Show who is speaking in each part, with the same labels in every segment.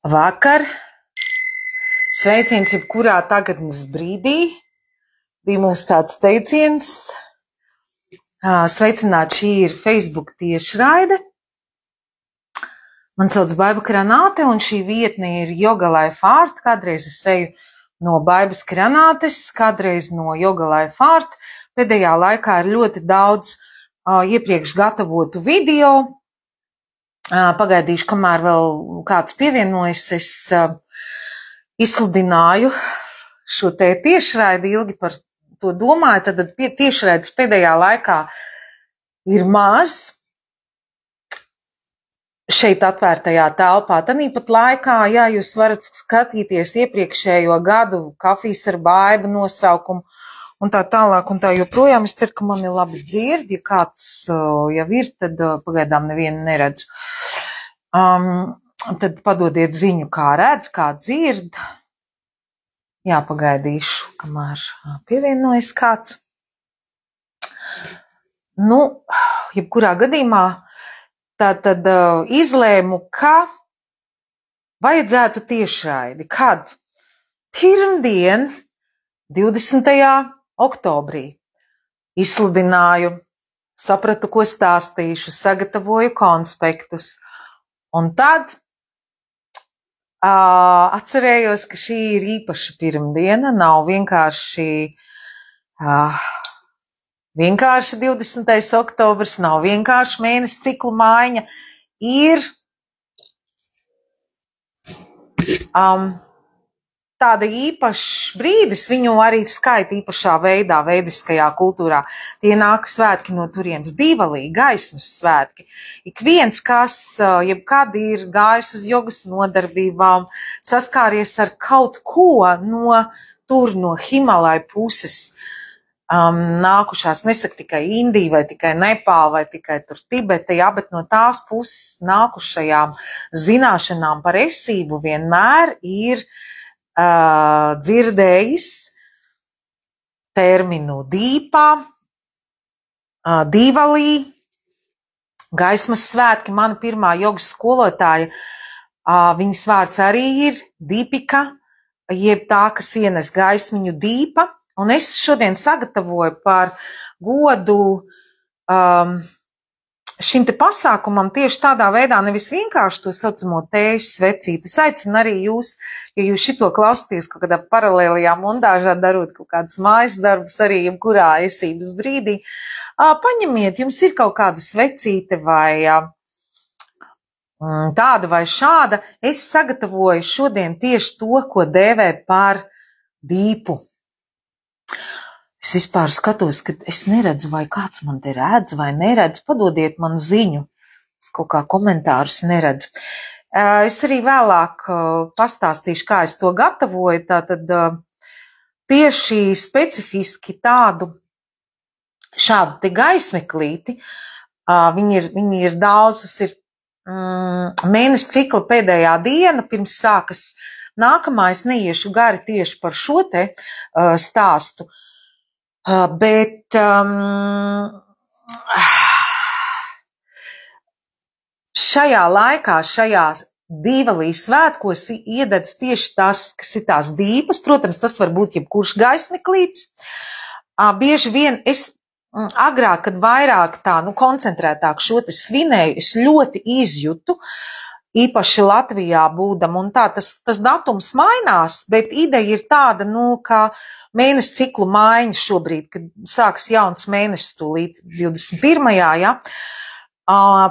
Speaker 1: Vakar, sveiciens jebkurā tagadnes brīdī, bija mūsu tāds teiciens. Sveicināt, šī ir Facebook tiešraide. Man sauc Baiba Kranāte, un šī vietne ir Yoga Life Art. Kādreiz es eju no Baibas Kranātes, kādreiz no Yoga Life Art. Pēdējā laikā ir ļoti daudz iepriekš gatavotu video. Pagaidīšu, kamēr vēl kāds pievienojas, es izsludināju šo te tiešraidi, ilgi par to domāju, tad tiešraides pēdējā laikā ir maz šeit atvērtajā telpā. Tanīpat laikā, jā, jūs varat skatīties iepriekšējo gadu Kafijas ar Baibu nosaukumu un tā tālāk un tā joprojām. Es ceru, ka mani labi dzird, ja kāds jau ir, tad pagaidām nevienu neredzu. Tad padodiet ziņu, kā redz, kā dzird. Jā, pagaidīšu, kamēr pievienojas kāds. Nu, jebkurā gadījumā tad izlēmu, ka vajadzētu tiešraidi. Kad? Pirmdien, 20. oktobrī. Izsludināju, sapratu, ko stāstīšu, sagatavoju konspektus. Un tad atcerējos, ka šī ir īpaša pirmdiena, nav vienkārši 20. oktobrs, nav vienkārši mēnesi ciklu maiņa, ir tāda īpašs brīdis, viņu arī skaita īpašā veidā, veidiskajā kultūrā. Tie nāk svētki no turienes, Dīvalī, gaismas svētki. Ik viens, kas jebkad ir gājis uz jogas nodarbībām, saskāries ar kaut ko no Himalaju puses, nākušās, nesaka tikai Indija vai tikai Nepāla vai tikai tur Tibeta, jā, bet no tās puses nākušajām zināšanām par esību vienmēr ir dzirdējis terminu dīpā, Dīvalī, gaismas svētki. Mana pirmā jogas skolotāja, viņas vārds arī ir Dīpika, jeb tā, kas ienes gaismiņu dīpa. Un es šodien sagatavoju par godu šim te pasākumam tieši tādā veidā, nevis vienkārši to saucamo tējas svecīti. Es aicinu arī jūs, ja jūs šito klausāties kaut kādā paralēlajā mondāžā, darot kaut kādas mājas darbus arī jebkurā esības brīdī, paņemiet, jums ir kaut kāda svecīte vai tāda vai šāda. Es sagatavoju šodien tieši to, ko dēvē par dīpu. Es vispār skatos, ka es neredzu, vai kāds man te redz vai neredz. Padodiet man ziņu. Es kaut kā komentārus neredzu. Es arī vēlāk pastāstīšu, kā es to gatavoju. Tātad tieši specifiski šādu te gaismeklīti. Viņi ir daudz, tas ir mēnesi cikla pēdējā diena, pirms sākas nākamā. Es neiešu gari tieši par šo te stāstu. Bet šajā laikā, šajā Dīvalī svētkos iededz tieši tas, kas ir tās dīpas. Protams, tas var būt jebkurš gaismeklīts. Bieži vien es agrāk, kad vairāk koncentrētāk šo te svinēju, es ļoti izjūtu, īpaši Latvijā būdam, un tā tas datums mainās, bet ideja ir tāda, ka mēnesi ciklu maiņa šobrīd, kad sāks jauns mēnesis tūlīt 21. Ja,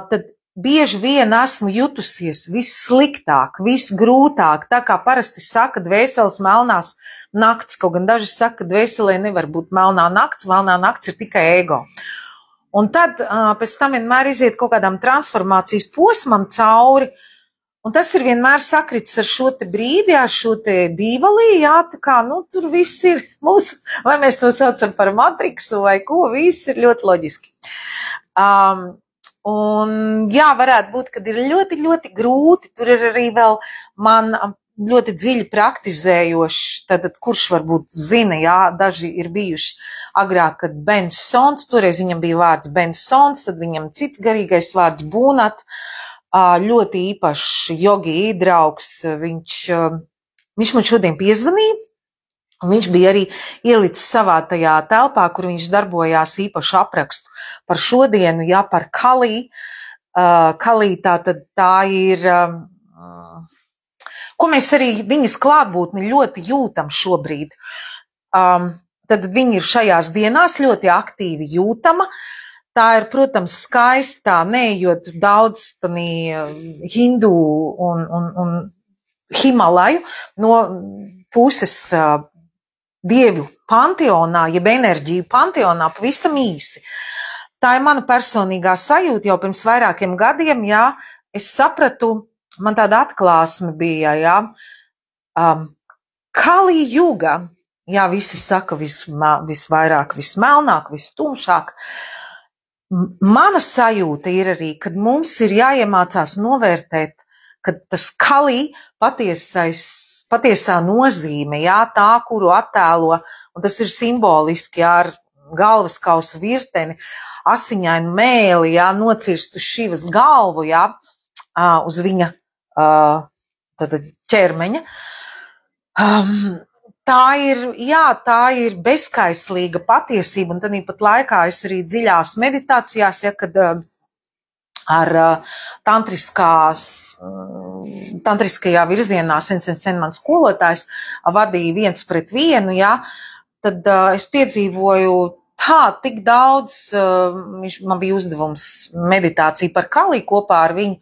Speaker 1: tad bieži vien esmu jutusies vissliktāk, visgrūtāk, tā kā parasti saka dvēseles melnās nakts, kaut gan daži saka, ka dvēselē nevar būt melnā nakts ir tikai ego. Un tad pēc tam vienmēr iziet kaut kādām transformācijas posmam cauri, un tas ir vienmēr sakrits ar šo te brīdi, ar šo te Dīvalī, jā, tā kā, tur viss ir mūsu, vai mēs to saucam par matriksu vai ko, viss ir ļoti loģiski. Un jā, varētu būt, kad ir ļoti, ļoti grūti, tur ir arī vēl man ļoti dziļi praktizējoši, tad kurš varbūt zina, jā, daži ir bijuši agrāk, kad Bens Sons, toreiz viņam bija vārds Bens Sons, tad viņam cits garīgais vārds Būnat, ļoti īpašs jogi draugs, viņš man šodien piezvanīja, un viņš bija arī ielicis savā tajā telpā, kur viņš darbojās īpašu aprakstu par šodienu, jā, par Kali. Kali tā ir, ko mēs arī viņas klātbūtni ļoti jūtam šobrīd. Tad viņa ir šajās dienās ļoti aktīvi jūtama. Tā ir, protams, skaistā, neejot daudz hindu un Himalaju no puses dievu panteonā, jeb enerģiju panteonā, pavisam īsi. Tā ir mana personīgā sajūta jau pirms vairākiem gadiem, jā, es sapratu, man tāda atklāsme bija, jā, Kali juga, jā, visi saka visvairāk, vismelnāk, vistumšāk. Mana sajūta ir arī, kad mums ir jāiemācās novērtēt, ka tas Kali patiesā nozīme, jā, tā, kuru attēlo, un tas ir simboliski, jā, ar galvaskausu virteni, asiņainu mēli, jā, nocirstu Šivas galvu, jā, uz viņa ķermeņa. Tā ir bezskaislīga patiesība, un tad pat laikā es arī dziļās meditācijās, ja, kad ar tantriskajā virzienā sen mans skolotājs vadīja 1 pret 1, ja, tad es piedzīvoju tik daudz, man bija uzdevums meditācija par Kali kopā ar viņu,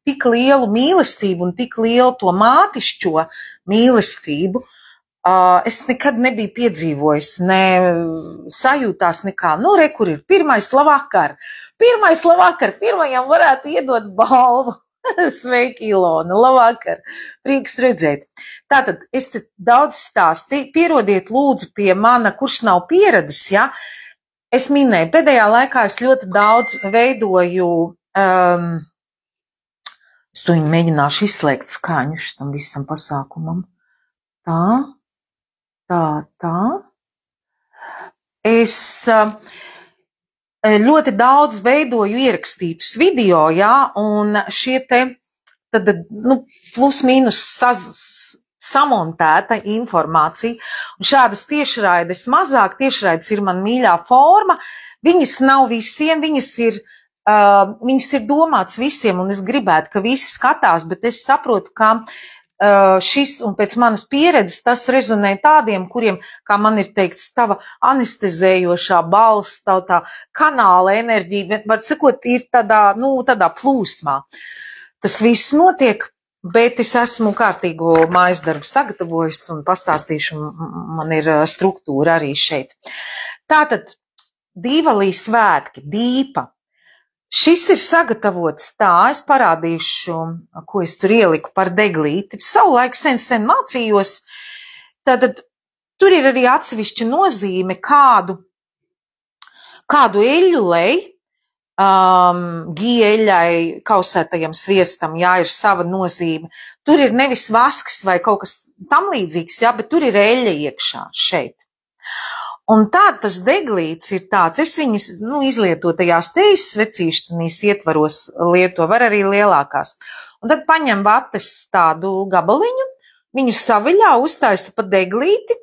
Speaker 1: tik lielu mīlestību un tik lielu to mātišķo mīlestību. Es nekad nebiju piedzīvojis, ne sajūtās nekā. Nu, kur ir pirmais labvakar, pirmajam varētu iedot balvu. Sveiki, Ilona, labvakar, prieks redzēt. Tātad, es te daudz stāstīju, pierodiet lūdzu pie mana, kurš nav pieredzis, ja. Es minēju, pēdējā laikā es ļoti daudz veidoju, es to mēģināšu izslēgt skaņus tam visam pasākumam. Tā. Es ļoti daudz veidoju ierakstītus video, jā, un šie plus mīnus samontēta informācija, un šādas tiešraides mazāk, tiešraides ir man mīļā forma, viņas nav visiem, viņas ir domāts visiem, un es gribētu, ka visi skatās, bet es saprotu, ka šis, un pēc manas pieredzes, tas rezonē tādiem, kuriem, kā man ir teikts, tava anestezējošā balss, tā kanāla enerģija, var sakot, ir tādā plūsmā. Tas viss notiek, bet es esmu kārtīgo mājas darbu sagatavojis un pastāstīšu, man ir struktūra arī šeit. Tātad, Dīvalī svētki, Dīpa. Šis ir sagatavots tā, es parādīšu, ko es tur ieliku par deglīti. Savulaik sen mācījos, tad tur ir arī atsevišķa nozīme, kādu eļļulei, gieļai, kausētajam sviestam, jā, ir sava nozīme. Tur ir nevis vasks vai kaut kas tam līdzīgs, jā, bet tur ir eļļa iekšā šeit. Un tā tas deglīts ir tāds, es viņas, izlietotajās tejas svecīšanīs ietvaros lieto, var arī lielākās. Un tad paņem vates tādu gabaliņu, viņu saviļā uztaisa pa deglīti,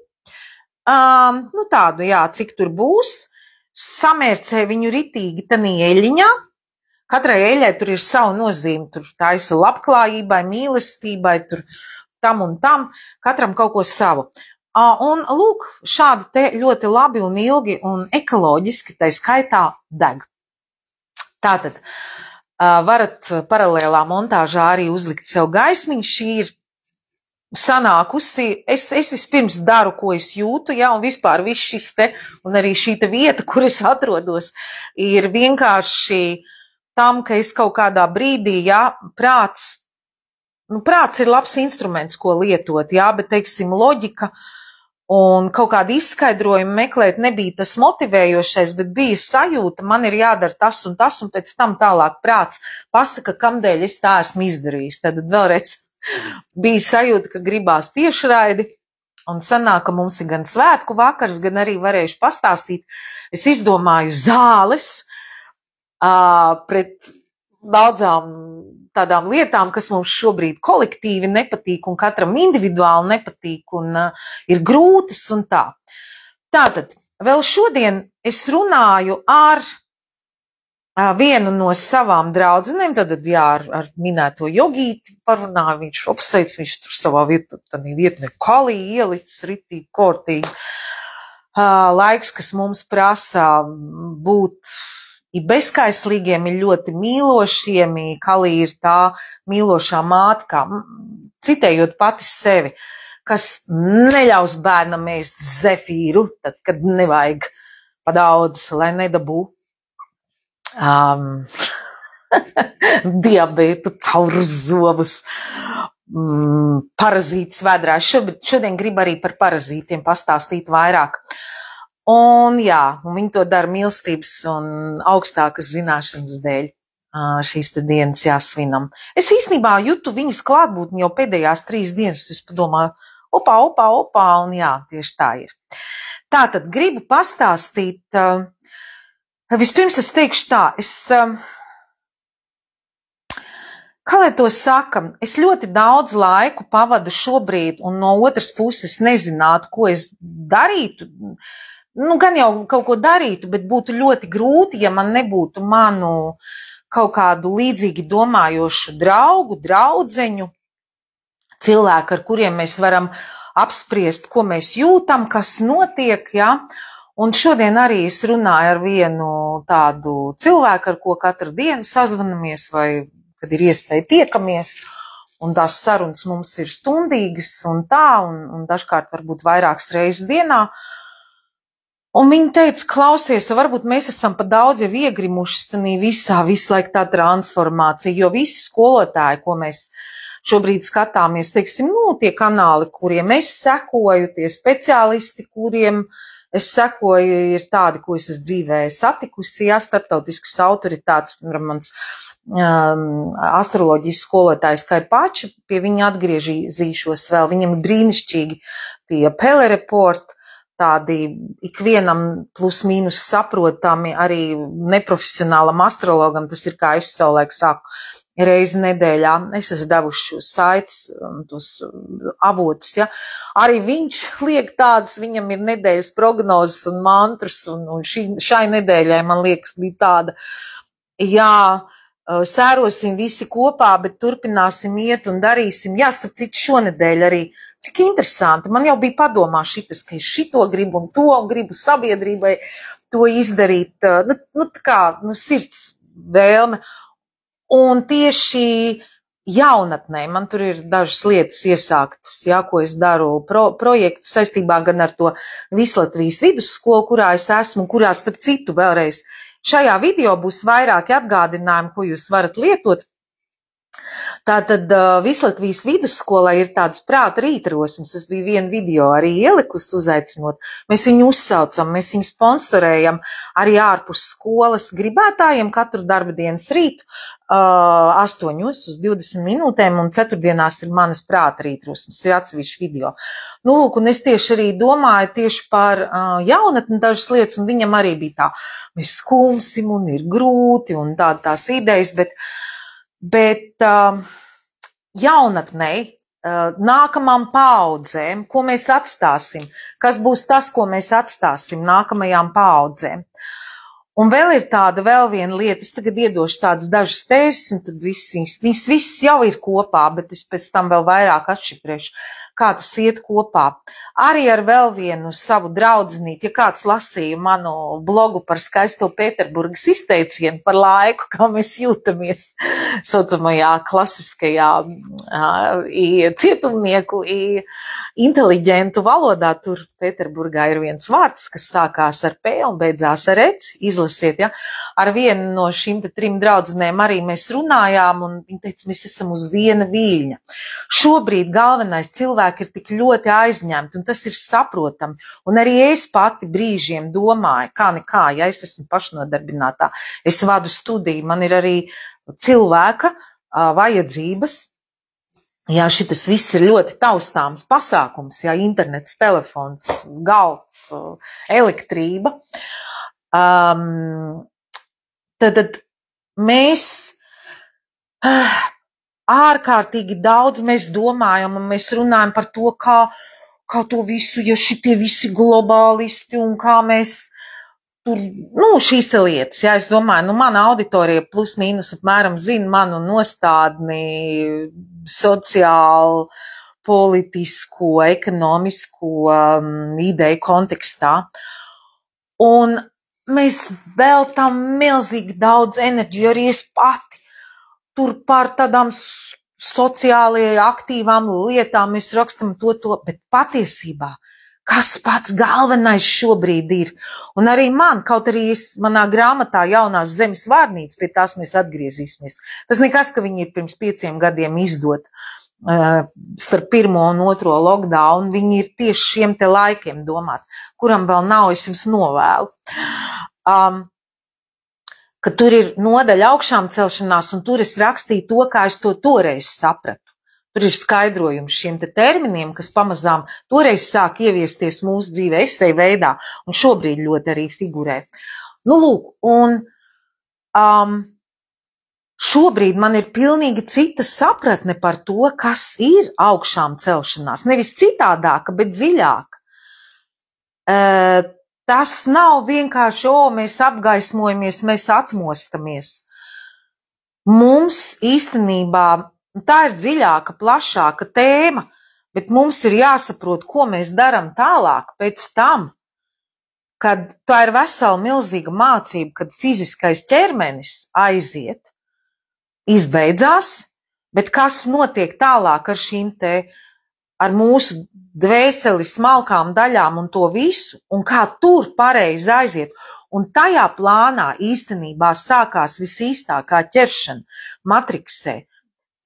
Speaker 1: tādu, jā, cik tur būs, samērcē viņu ritīgi tanī eļiņā, katrai eļai tur ir savu nozīme, tur taisa labklājībai, mīlestībai, tur tam un tam, katram kaut ko savu. Un lūk, šādi te ļoti labi un ilgi un ekoloģiski tai skaitā deg. Tātad varat paralēlā montāžā arī uzlikt sev gaismiņu, šī ir sanākusi, es vispirms daru, ko es jūtu, ja, un vispār viss šis te, un arī šī te vieta, kur es atrodos, ir vienkārši tam, ka es kaut kādā brīdī, ja, prāts ir labs instruments, ko lietot, jā, bet, teiksim, loģika un kaut kādi izskaidrojumi meklēt nebija tas motivējošais, bet bija sajūta, man ir jādara tas, un pēc tam tālāk prāts pasaka, kamdēļ es tā esmu izdarījis. Tad vēlreiz bija sajūta, ka gribās tiešraidi, un sanāk, ka mums ir gan svētku vakars, gan arī varējuši pastāstīt. Es izdomāju zāles pret daudzām tādām lietām, kas mums šobrīd kolektīvi nepatīk un katram individuāli nepatīk un ir grūtas un tā. Tātad, vēl šodien es runāju ar vienu no savām draudzenēm, tad ar minēto Jogīti parunāju, viņš apsveic, viņš tur savā vietnē kalī ielicis ritīgi, kortīgi. Laiks, kas mums prasa būt bezskaislīgiem, ir ļoti mīlošiem, kalī ir tā mīlošā māte, kā citējot pati sevi, kas neļaus bērnam ēst zefīru, tad, kad nevajag pa daudz, lai nedabū diabētu caur zobus, parazītus vēdrā. Šodien gribu arī par parazītiem pastāstīt vairāk. Un jā, viņi to dara mīlestības un augstākas zināšanas dēļ. Šīs te dienas jāsvinam. Es īstenībā jutu viņas klātbūtni jau pēdējās 3 dienas. Es padomāju, opā, un jā, tieši tā ir. Tātad gribu pastāstīt. Vispirms es teikšu tā, kā lai to sakam, es ļoti daudz laiku pavadu šobrīd un no otras puses nezinātu, ko es darītu. Gan jau kaut ko darītu, bet būtu ļoti grūti, ja man nebūtu manu kaut kādu līdzīgi domājošu draugu, draudzeņu, cilvēku, ar kuriem mēs varam apspriest, ko mēs jūtam, kas notiek, jā. Un šodien arī es runāju ar vienu tādu cilvēku, ar ko katru dienu sazvanamies vai, kad ir iespēja tiekamies, un tās sarunas mums ir stundīgas un tā, un dažkārt varbūt vairākas reizes dienā. Un viņi teica, klausies, varbūt mēs esam pa daudz jau iegrimuši visu laiku tā transformācija, jo visi skolotāji, ko mēs šobrīd skatāmies, teiksim, tie kanāli, kuriem es sekoju, tie speciālisti, kuriem es sekoju, ir tādi, ko es esmu dzīvē satikusi, starptautiskas autoritātes, mans astroloģijas skolotājs Kai Pači, pie viņa atgriezīšos vēl, viņam ir brīnišķīgi tie Pele-report, tādi ikvienam plus mīnus saprotami, arī neprofesionālam astrologam, tas ir kā es savulaik sāku reizi nedēļā, es esmu devuši šos saites, tos avotus, ja. Arī viņš liek tādas, viņam ir nedēļas prognozes un mantras, un šai nedēļai, man liekas, bija tāda, jā, sērosim visi kopā, bet turpināsim iet un darīsim, jā, starp citu šonedēļ arī, cik interesanti, man jau bija padomā šitas, ka es šito gribu un to, un gribu sabiedrībai to izdarīt, tā kā, sirds vēlme. Un tieši jaunatnē, man tur ir dažas lietas iesāktas, jā, ko es daru projektu saistībā gan ar to Vislatvijas vidusskolu, kurā es esmu, un kurā starp citu vēlreiz šajā video būs vairāki atgādinājumi, ko jūs varat lietot. Tātad Vislatvijas vidusskolā ir tāds prāta rītrosmes, es biju vienu video arī ielikusi uzaicinot, mēs viņu uzsaucam, mēs viņu sponsorējam arī ārpus skolas gribētājiem katru darba dienas rītu 8 uz 20 minūtēm, un ceturtdienās ir manas prāta rītrosmes, ir atsevišķi video. Lūk, un es tieši arī domāju tieši par jaunatni dažas lietas, un viņam arī bija tā, mēs skumsim un ir grūti un tās idejas, bet jaunatnei, nākamām paaudzēm, ko mēs atstāsim, kas būs tas, ko mēs atstāsim nākamajām paaudzēm. Un vēl ir vēl viena lieta, es tagad iedošu tādas dažas tēzes, un tad viņas viss jau ir kopā, bet es pēc tam vēl vairāk atšifrēšu, kā tas iet kopā. Arī ar vēl vienu savu draudzenīti, ja kāds lasīja manu blogu par skaisto Pēterburgas izteicienu par laiku, kā mēs jūtamies saucamajā klasiskajā cietumnieku inteliģentu valodā, tur Pēterburgā ir viens vārds, kas sākās ar P un beidzās ar ec, izlasiet, ja. Ar vienu no šīm 3 draudzenēm arī mēs runājām, un viņi teica, mēs esam uz viena viļņa. Šobrīd galvenais cilvēki ir tik ļoti aizņemti, un tas ir saprotami, un arī es pati brīžiem domāju, kā nekā, ja es esmu pašnodarbinātā, es vadu studiju, man ir arī cilvēka vajadzības. Jā, šitas viss ir ļoti taustāms pasākums, jā, internets, telefons, galds, elektrība. Tad mēs ārkārtīgi daudz mēs domājam un mēs runājam par to, kā to visu, ja šitie visi globālisti un kā mēs tur, šīs lietas, jā, es domāju, mana auditorija plus mīnus apmēram zina manu nostādni sociālu, politisko, ekonomisko ideju kontekstā. Un mēs veltam milzīgi daudz enerģiju, arī es pati tur par tādām sociāli aktīvām lietām mēs rakstam to, bet patiesībā kas pats galvenais šobrīd ir. Un arī man, kaut arī manā grāmatā Jaunās zemes vārnīca, pie tās mēs atgriezīsimies. Tas nekas, ka viņi ir pirms 5 gadiem izdot starp 1. un 2. lockdown, viņi ir tieši šiem te laikiem domāt, kuram vēl nav, es jums novēlu. Ka tur ir nodaļa augšām celšanās, un tur es rakstīju to, kā es to toreiz sapratu. Tur ir skaidrojums šiem te terminiem, kas pamazām toreiz sāk ieviesties mūsu dzīvē esej veidā, un šobrīd ļoti arī figurē. Lūk, un šobrīd man ir pilnīgi cita sapratne par to, kas ir augšām celšanās. Nevis citādāka, bet dziļāka. Tas nav vienkārši, mēs apgaismojamies, mēs atmostamies. Mums īstenībā tā ir dziļāka, plašāka tēma, bet mums ir jāsaprot, ko mēs darām tālāk pēc tam, kad tā ir vesela milzīga mācība, kad fiziskais ķermenis aiziet, izbeidzās, bet kas notiek tālāk ar šīm te, ar mūsu dvēseli smalkām daļām un to visu, un kā tur pareizi aiziet. Un tajā plānā īstenībā sākās visīstākā ķeršana matriksē.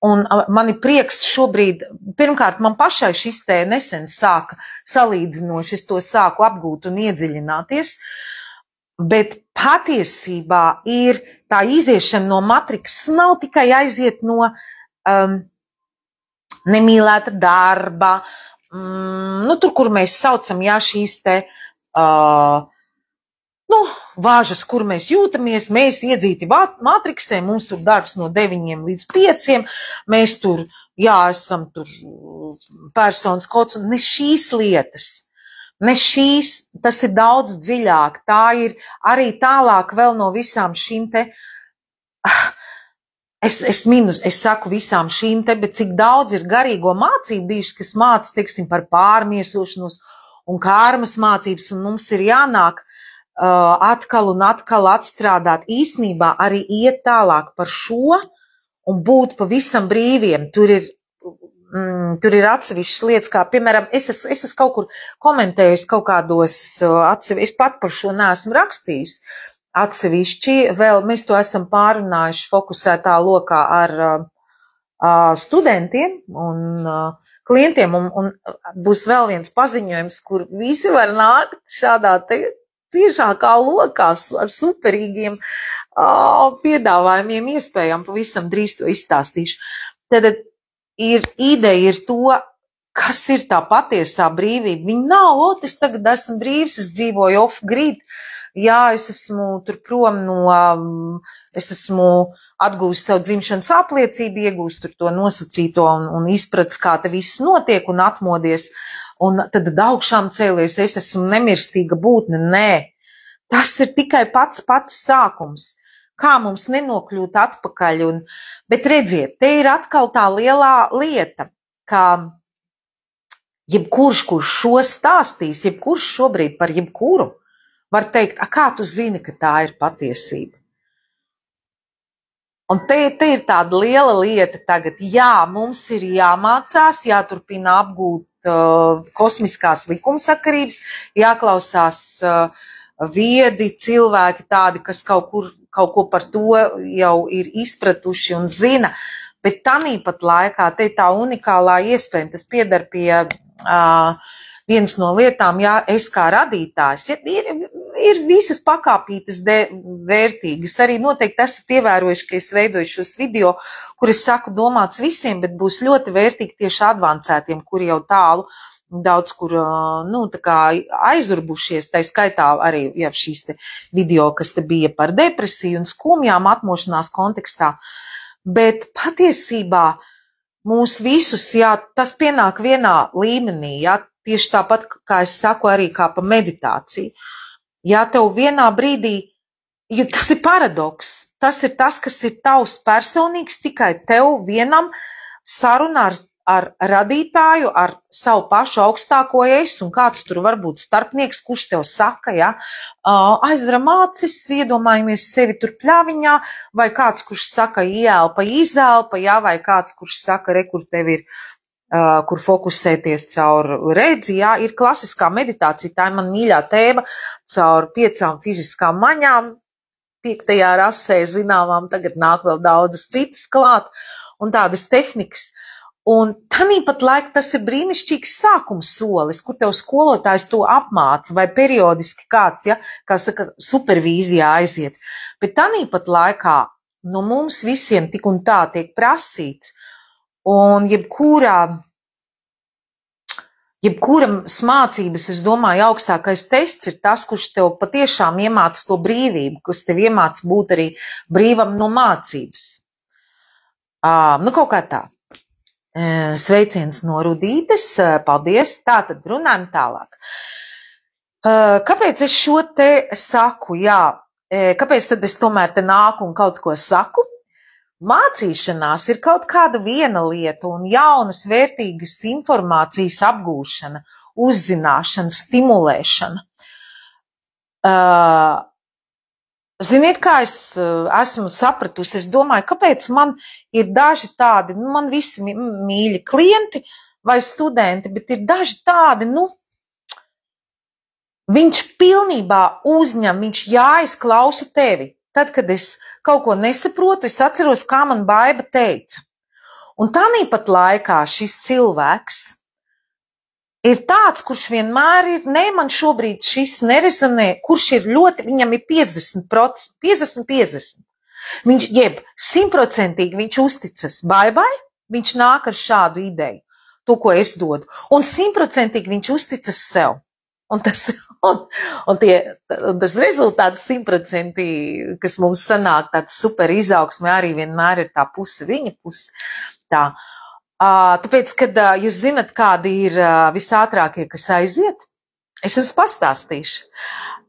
Speaker 1: Un man ir prieks šobrīd, pirmkārt, man pašai šis te nesen sāka salīdzinoši, es to sāku apgūt un iedziļināties, bet patiesībā ir tā iziešana no matriksas nav tikai aiziet no nemīlēta darba, tur, kur mēs saucam, jā, šīs te, vāžas, kur mēs jūtamies, mēs iedzīti matriksē, mums tur darbs no 9 līdz 5, mēs tur, esam tur personas kods, un ne šīs lietas, tas ir daudz dziļāk, tā ir arī tālāk vēl no visām šīm te, es saku visām šīm te, bet cik daudz ir garīgo mācību bijuši, kas māca, teiksim, par pārmiesošanos un kārmas mācības, un mums ir jānāk atkal un atkal atstrādāt, īsnībā arī iet tālāk par šo un būt pavisam brīviem. Tur ir atsevišķas lietas, kā, piemēram, es esmu kaut kur komentējis kaut kādos atsevišķi, es pat par šo neesmu rakstījis atsevišķi, vēl mēs to esam pārunājuši fokusētā lokā ar studentiem un klientiem, un būs vēl viens paziņojums, kur visi var nākt šādā te ciešākā lokās ar superīgiem piedāvājumiem, iespējām, pavisam drīz to izstāstīšu. Tad ideja ir to, kas ir tā patiesā brīvība. Viņa nav, es tagad esmu brīvs, es dzīvoju off-grid, es esmu tur prom es esmu atgūst savu dzimšanas apliecību, iegūst tur to nosacīto un izprats, kā te viss notiek un atmodies. Un tad augšām cēlies, es esmu nemirstīga būtne, nē. Tas ir tikai pats sākums. Kā mums nenokļūt atpakaļ. Bet redziet, te ir atkal tā lielā lieta, ka jebkurš, kurš šo stāstīs, jebkurš šobrīd par jebkuru, var teikt, kā tu zini, ka tā ir patiesība? Un te ir tāda liela lieta tagad. Jā, mums ir jāmācās, jāturpina apgūt kosmiskās likumsakarības, jāklausās viedi cilvēki tādi, kas kaut ko par to jau ir izpratuši un zina, bet tanīpat laikā te tā unikālā iespēja, tas piedar pie vienas no lietām, es kā radītājs, ir visas pakāpītas vērtīgas. Arī noteikti esat ievērojuši, ka es veidoju šos video, kur es saku domāts visiem, bet būs ļoti vērtīgi tieši advancētiem, kuri jau tālu daudz kur, tā kā aizurbušies, tā skaitā arī šīs te video, kas te bija par depresiju un skumjām atmošanās kontekstā. Bet patiesībā mūs visus, jā, tas pienāk vienā līmenī, jā, tieši tāpat, kā es saku, arī kā pa meditāciju. Jā, tev vienā brīdī, jo tas ir paradoks, tas ir tas, kas ir tavs personīgs, tikai tev vienam sarunā ar radītāju, ar savu pašu augstāko es, un kāds tur var būt starpnieks, kurš tev saka, ja, aizveram acis, iedomājamies sevi tur pļaviņā, vai kāds, kurš saka ielpa, izelpa, ja, vai kāds, kurš saka, re, kur tev ir, kur fokusēties caur redzi, ja, ir klasiskā meditācija, tā ir man mīļā tēma, caur 5 fiziskām maņām, 5. rasē zināmām, tagad nāk vēl daudzas citas klāt, un tādas tehnikas. Un tanīpat laika tas ir brīnišķīgs sākums solis, kur tev skolotājs to apmāca, vai periodiski kāds, ja, kā saka, supervīzijā aiziet. Bet tanīpat laikā no mums visiem tik un tā tiek prasīts, un jebkuram mācības, es domāju, augstākais tests ir tas, kurš tev patiešām iemāca to brīvību, kas tev iemāca būt arī brīvam no mācības. Nu, kaut kā tā. Sveiciens no Rudītes, paldies. Tātad runājam tālāk. Kāpēc es šo te saku? Jā, kāpēc tad es tomēr te nāku un kaut ko saku? Mācīšanās ir kaut kāda viena lieta un jaunas vērtīgas informācijas apgūšana, uzzināšana, stimulēšana. Ziniet, kā es esmu sapratusi, es domāju, kāpēc man ir daži tādi, man visi mīļi klienti vai studenti, bet ir daži tādi, viņš pilnībā uzņem, viņš jāizklausa tevi. Tad, kad es kaut ko nesaprotu, es atceros, kā man Baiba teica. Un tāpat laikā šis cilvēks ir tāds, kurš vienmēr ir, man šobrīd šis nerezonē, kurš ir ļoti, viņam ir 50%, viņš, jeb 100% viņš uzticas Baibai, viņš nāk ar šādu ideju, to, ko es dodu, un 100% viņš uzticas sev. Un tas rezultāts 100%, kas mums sanāk tāds super izaugsme, arī vienmēr ir tā puse, viņa puse, tā. Tāpēc, kad jūs zinat, kādi ir visātrākie, kas aiziet, es jums pastāstīšu.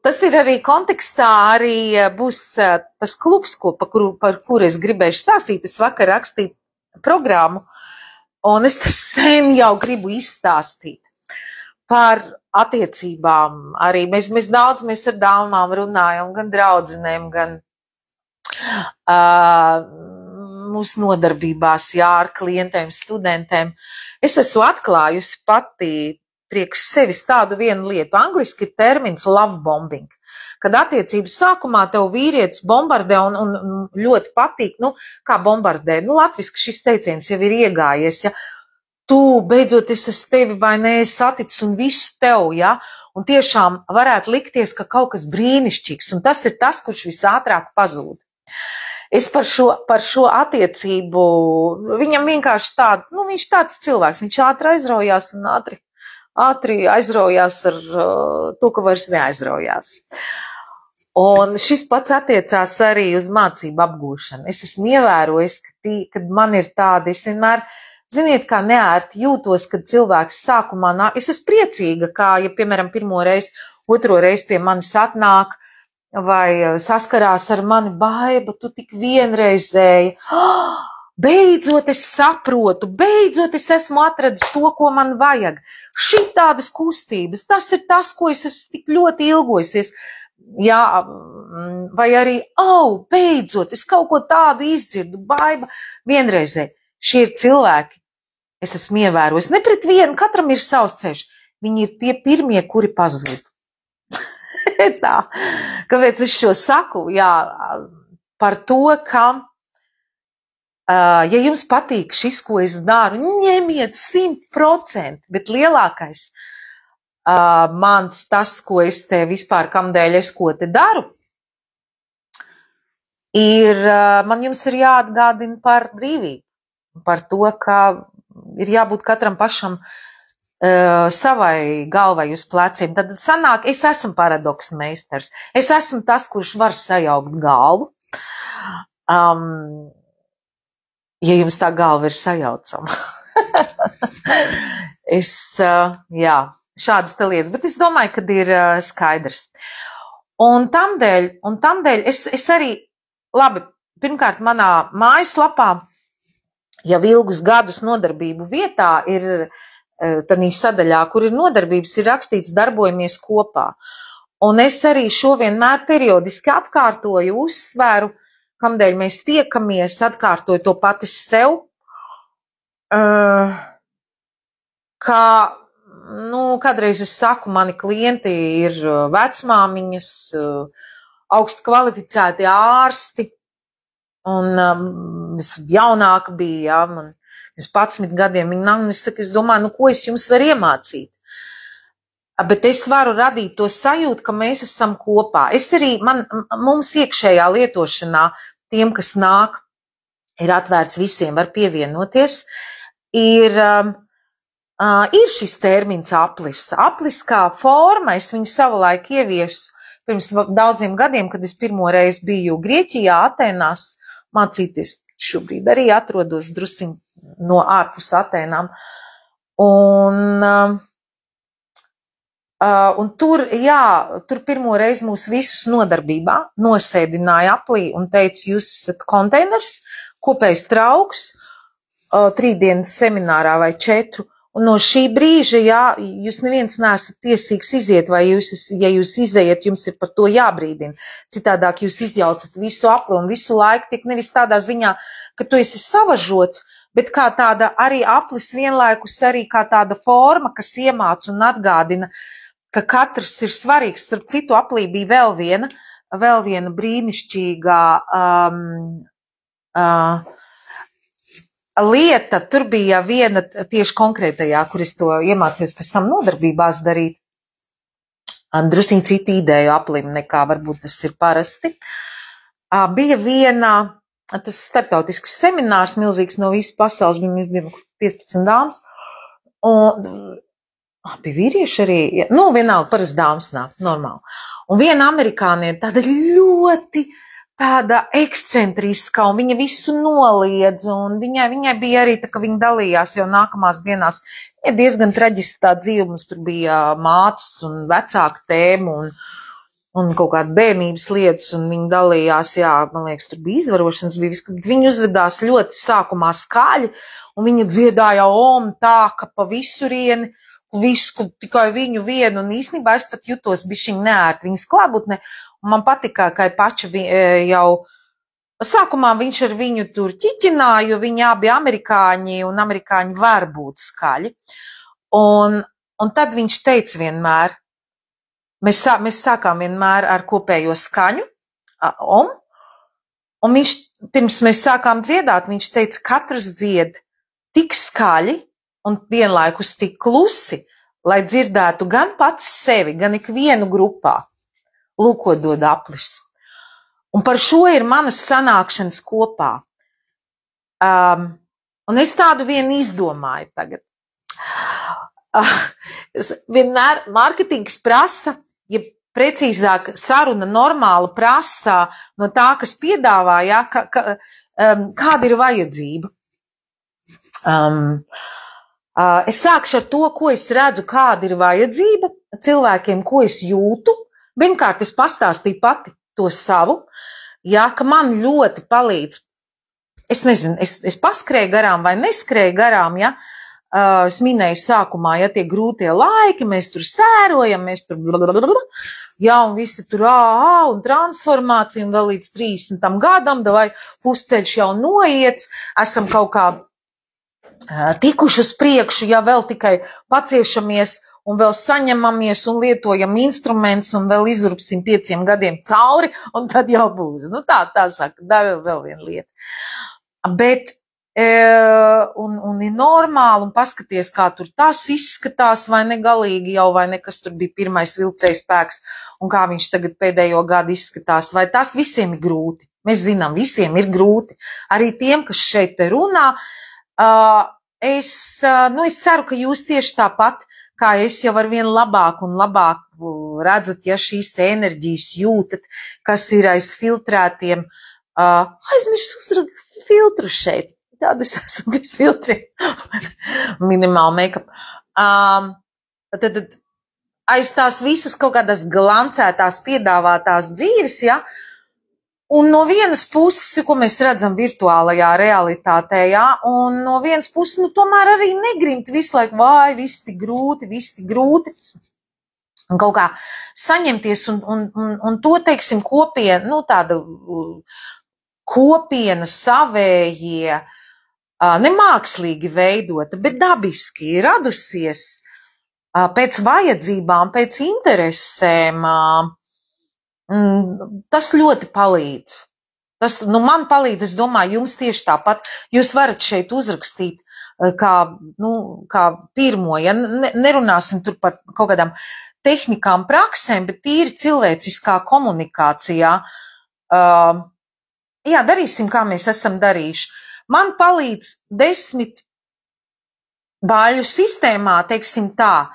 Speaker 1: Tas ir arī kontekstā, arī būs tas klubs, par kuru es gribēju stāstīt. Es vakar rakstīju programmu, un es tas sen jau gribu izstāstīt par attiecībām. Arī mēs ar dāmām runājam, gan draudzenēm, gan mūsu nodarbībās, jā, ar klientiem, studentiem. Es esmu atklājusi pati priekš sevis tādu vienu lietu. Angliski ir termins love bombing, kad attiecības sākumā tev vīrietis bombardē un ļoti patīk, kā bombardē. Latviski šis teiciens jau ir iegājies, ja. Tu beidzot es tevi vai ne, es saticis un visu tev, ja. Un tiešām varētu likties, ka kaut kas brīnišķīgs, un tas ir tas, kurš visātrāk pazūd. Es par šo attiecību, viņam vienkārši viņš tāds cilvēks, viņš ātri aizraujās un ātri aizraujās ar to, ka vairs neaizraujās. Un šis pats attiecās arī uz mācību apgūšanu. Es esmu ievērojis, kad man ir tādi, es vienmēr, ziniet, kā neērti jūtos, kad cilvēks sākumā nāk. Es esmu priecīga, kā, ja, piemēram, 1. reizi, 2. reizi pie manis atnāk, vai saskarās ar mani, Baiba, tu tik vienreizēji. Beidzot es saprotu, beidzot es esmu atradis to, ko man vajag. Šitādas kustības, tas ir tas, ko es esmu tik ļoti ilgojusies. Jā, vai arī, beidzot, es kaut ko tādu izdzirdu, Baiba, vienreizēji. Šie ir cilvēki, es esmu ievērojis. Ne pret vienu, katram ir savs ceļš. Viņi ir tie pirmie, kuri pazūd. Tā, kāpēc es šo saku? Jā, par to, ka, ja jums patīk šis, ko es daru, ņemiet 100%, bet lielākais mans tas, ko es te vispār, kamdēļ es ko te daru, ir, man jums ir jāatgādina par brīvību, par to, ka ir jābūt katram pašam savai galvai uz pleciem. Tad sanāk, es esmu paradoksa meistars. Es esmu tas, kurš var sajaukt galvu. Ja jums tā galva ir sajaucama. Jā, šādas te lietas, bet es domāju, ka ir skaidrs. Un tamdēļ es arī, labi, pirmkārt, manā mājaslapā jau ilgus gadus nodarbību vietā ir tādā sadaļā, kur ir nodarbības, ir rakstīts darbojamies kopā. Un es arī šo vienmēr periodiski atkārtoju, uzsvēru, kamdēļ mēs tiekamies, atkārtoju to pati sev, kā, kādreiz es saku, mani klienti ir vecmāmiņas, augsti kvalificēti ārsti, un jaunāka bija, jā, man 11 gadiem viņa nav, un es saku, es domāju, ko es jums varu iemācīt? Bet es varu radīt to sajūtu, ka mēs esam kopā. Es arī, mums iekšējā lietošanā, tiem, kas nāk, ir atvērts visiem, var pievienoties, ir šis termins aplis. Aplis kā forma, es viņu savulaik ieviesu pirms daudziem gadiem, kad es pirmo reizi biju Grieķijā, Atēnās mācīties. Šobrīd arī atrodos drusciņ no ārpus Atēnām. Un tur pirmo reizi mūs visus nodarbībā nosēdināja aplī un teica, jūs esat konteiners, kopējs trauks, 3 dienas seminārā vai 4. Un no šī brīža, jūs neviens neesat tiesīgs iziet, vai ja jūs izejat, jums ir par to jābrīdina. Citādāk jūs izjaucat visu apli un visu laiku, tik nevis tādā ziņā, ka tu esi savažots, bet kā tāda arī aplis vienlaikus arī kā tāda forma, kas iemāc un atgādina, ka katrs ir svarīgs. Starp citu, aplī bija vēl viena brīnišķīgā lieta. Tur bija viena tieši konkrētajā, kur es to iemācījos pēc tam nodarbībās darīt. Drusciņ citu ideju aplim nekā varbūt tas ir parasti. Bija viena, tas starptautisks seminārs, milzīgs no visas pasaules, bija 15 dāmas. Un bija vīrieši arī, vienalga parasti dāmas nāk, normāli. Un viena amerikānieta tāda ļoti tāda ekscentriska, un viņa visu noliedz, un viņai bija arī tā, ka viņa dalījās jau nākamās dienās. Viņa diezgan traģiski tā dzīve, mums tur bija mātes un vecāka tēma, un kaut kāda bērnības lietas, un viņa dalījās, man liekas, tur bija izvarošanas, viņa uzvedās ļoti sākumā skaļi, un viņa dziedāja tā, ka pa visurieni, visu tikai viņu vienu, un īstenībā es pat jutos bišķiņ neērti viņas klātbūtnē, un man patika, ka paša jau sākumā viņš ar viņu tur ķiķināja, jo viņi abi amerikāņi, un amerikāņi var būt skaļi, un tad viņš teica vienmēr, mēs sākām vienmēr ar kopējo skaņu, un viņš, pirms mēs sākām dziedāt, viņš teica, katrs dzied tik skaļi, un vienlaikus tik klusi, lai dzirdētu gan pats sevi, gan ikvienu grupā. Lūk, ko dod aplis. Un par šo ir manas sanākšanas kopā. Un es tādu vienu izdomāju tagad. Vienmēr mārketings prasa, ja precīzāk saruna normāla prasa no tā, kas piedāvā, kāda ir vajadzība. Es sākšu ar to, ko es redzu, kāda ir vajadzība cilvēkiem, ko es jūtu. Pirmkārt, es pastāstīju pati to savu, ka man ļoti palīdz. Es nezinu, es paskrēju garām vai neskrēju garām, es minēju sākumā, tie grūtie laiki, mēs tur sērojam, mēs tur un visi tur un transformācija, un vēl līdz 30. gadam, vai pusceļš jau noiets, esam kaut kā tikuši uz priekšu, vēl tikai paciešamies un vēl saņemamies un lietojam instrumentus un vēl izurpsim 5 gadiem cauri, un tad jau būs. Tā saka, vēl viena lieta. Bet, un ir normāli, un paskaties, kā tur tas izskatās, vai negalīgi jau, vai nekas tur bija pirmais vilcēju spēks, un kā viņš tagad pēdējo gadu izskatās, vai tas visiem ir grūti. Mēs zinām, visiem ir grūti. Arī tiem, kas šeit runā, es ceru, ka jūs tieši tāpat, kā es jau ar vien labāk un labāk redzat, šīs enerģijas jūtat, kas ir aiz filtrētiem, aizmirst uzrakt filtru šeit, citādi es esmu bez filtriem. Minimāli make-up. Tad aiz tās visas kaut kādas glancētās piedāvātās dzīves, ja, un no vienas puses, ko mēs redzam virtuālajā realitātē, ja, un no vienas puses, nu, tomēr arī negrimt visu laiku, vai, viss tik grūti, un kaut kā saņemties, un to, teiksim, kopiena, nu, tāda kopiena savējie, ne mākslīgi veidota, bet dabiski radusies, pēc vajadzībām, pēc interesēm, tas ļoti palīdz. Tas, nu, man palīdz, es domāju, jums tieši tāpat. Jūs varat šeit uzrakstīt kā pirmo, ja nerunāsim tur par kaut kādām tehnikām, praksēm, bet tīri cilvēciskā komunikācijā. Jā, darīsim, kā mēs esam darījuši. Man palīdz 10 bāļu sistēmā, teiksim tā,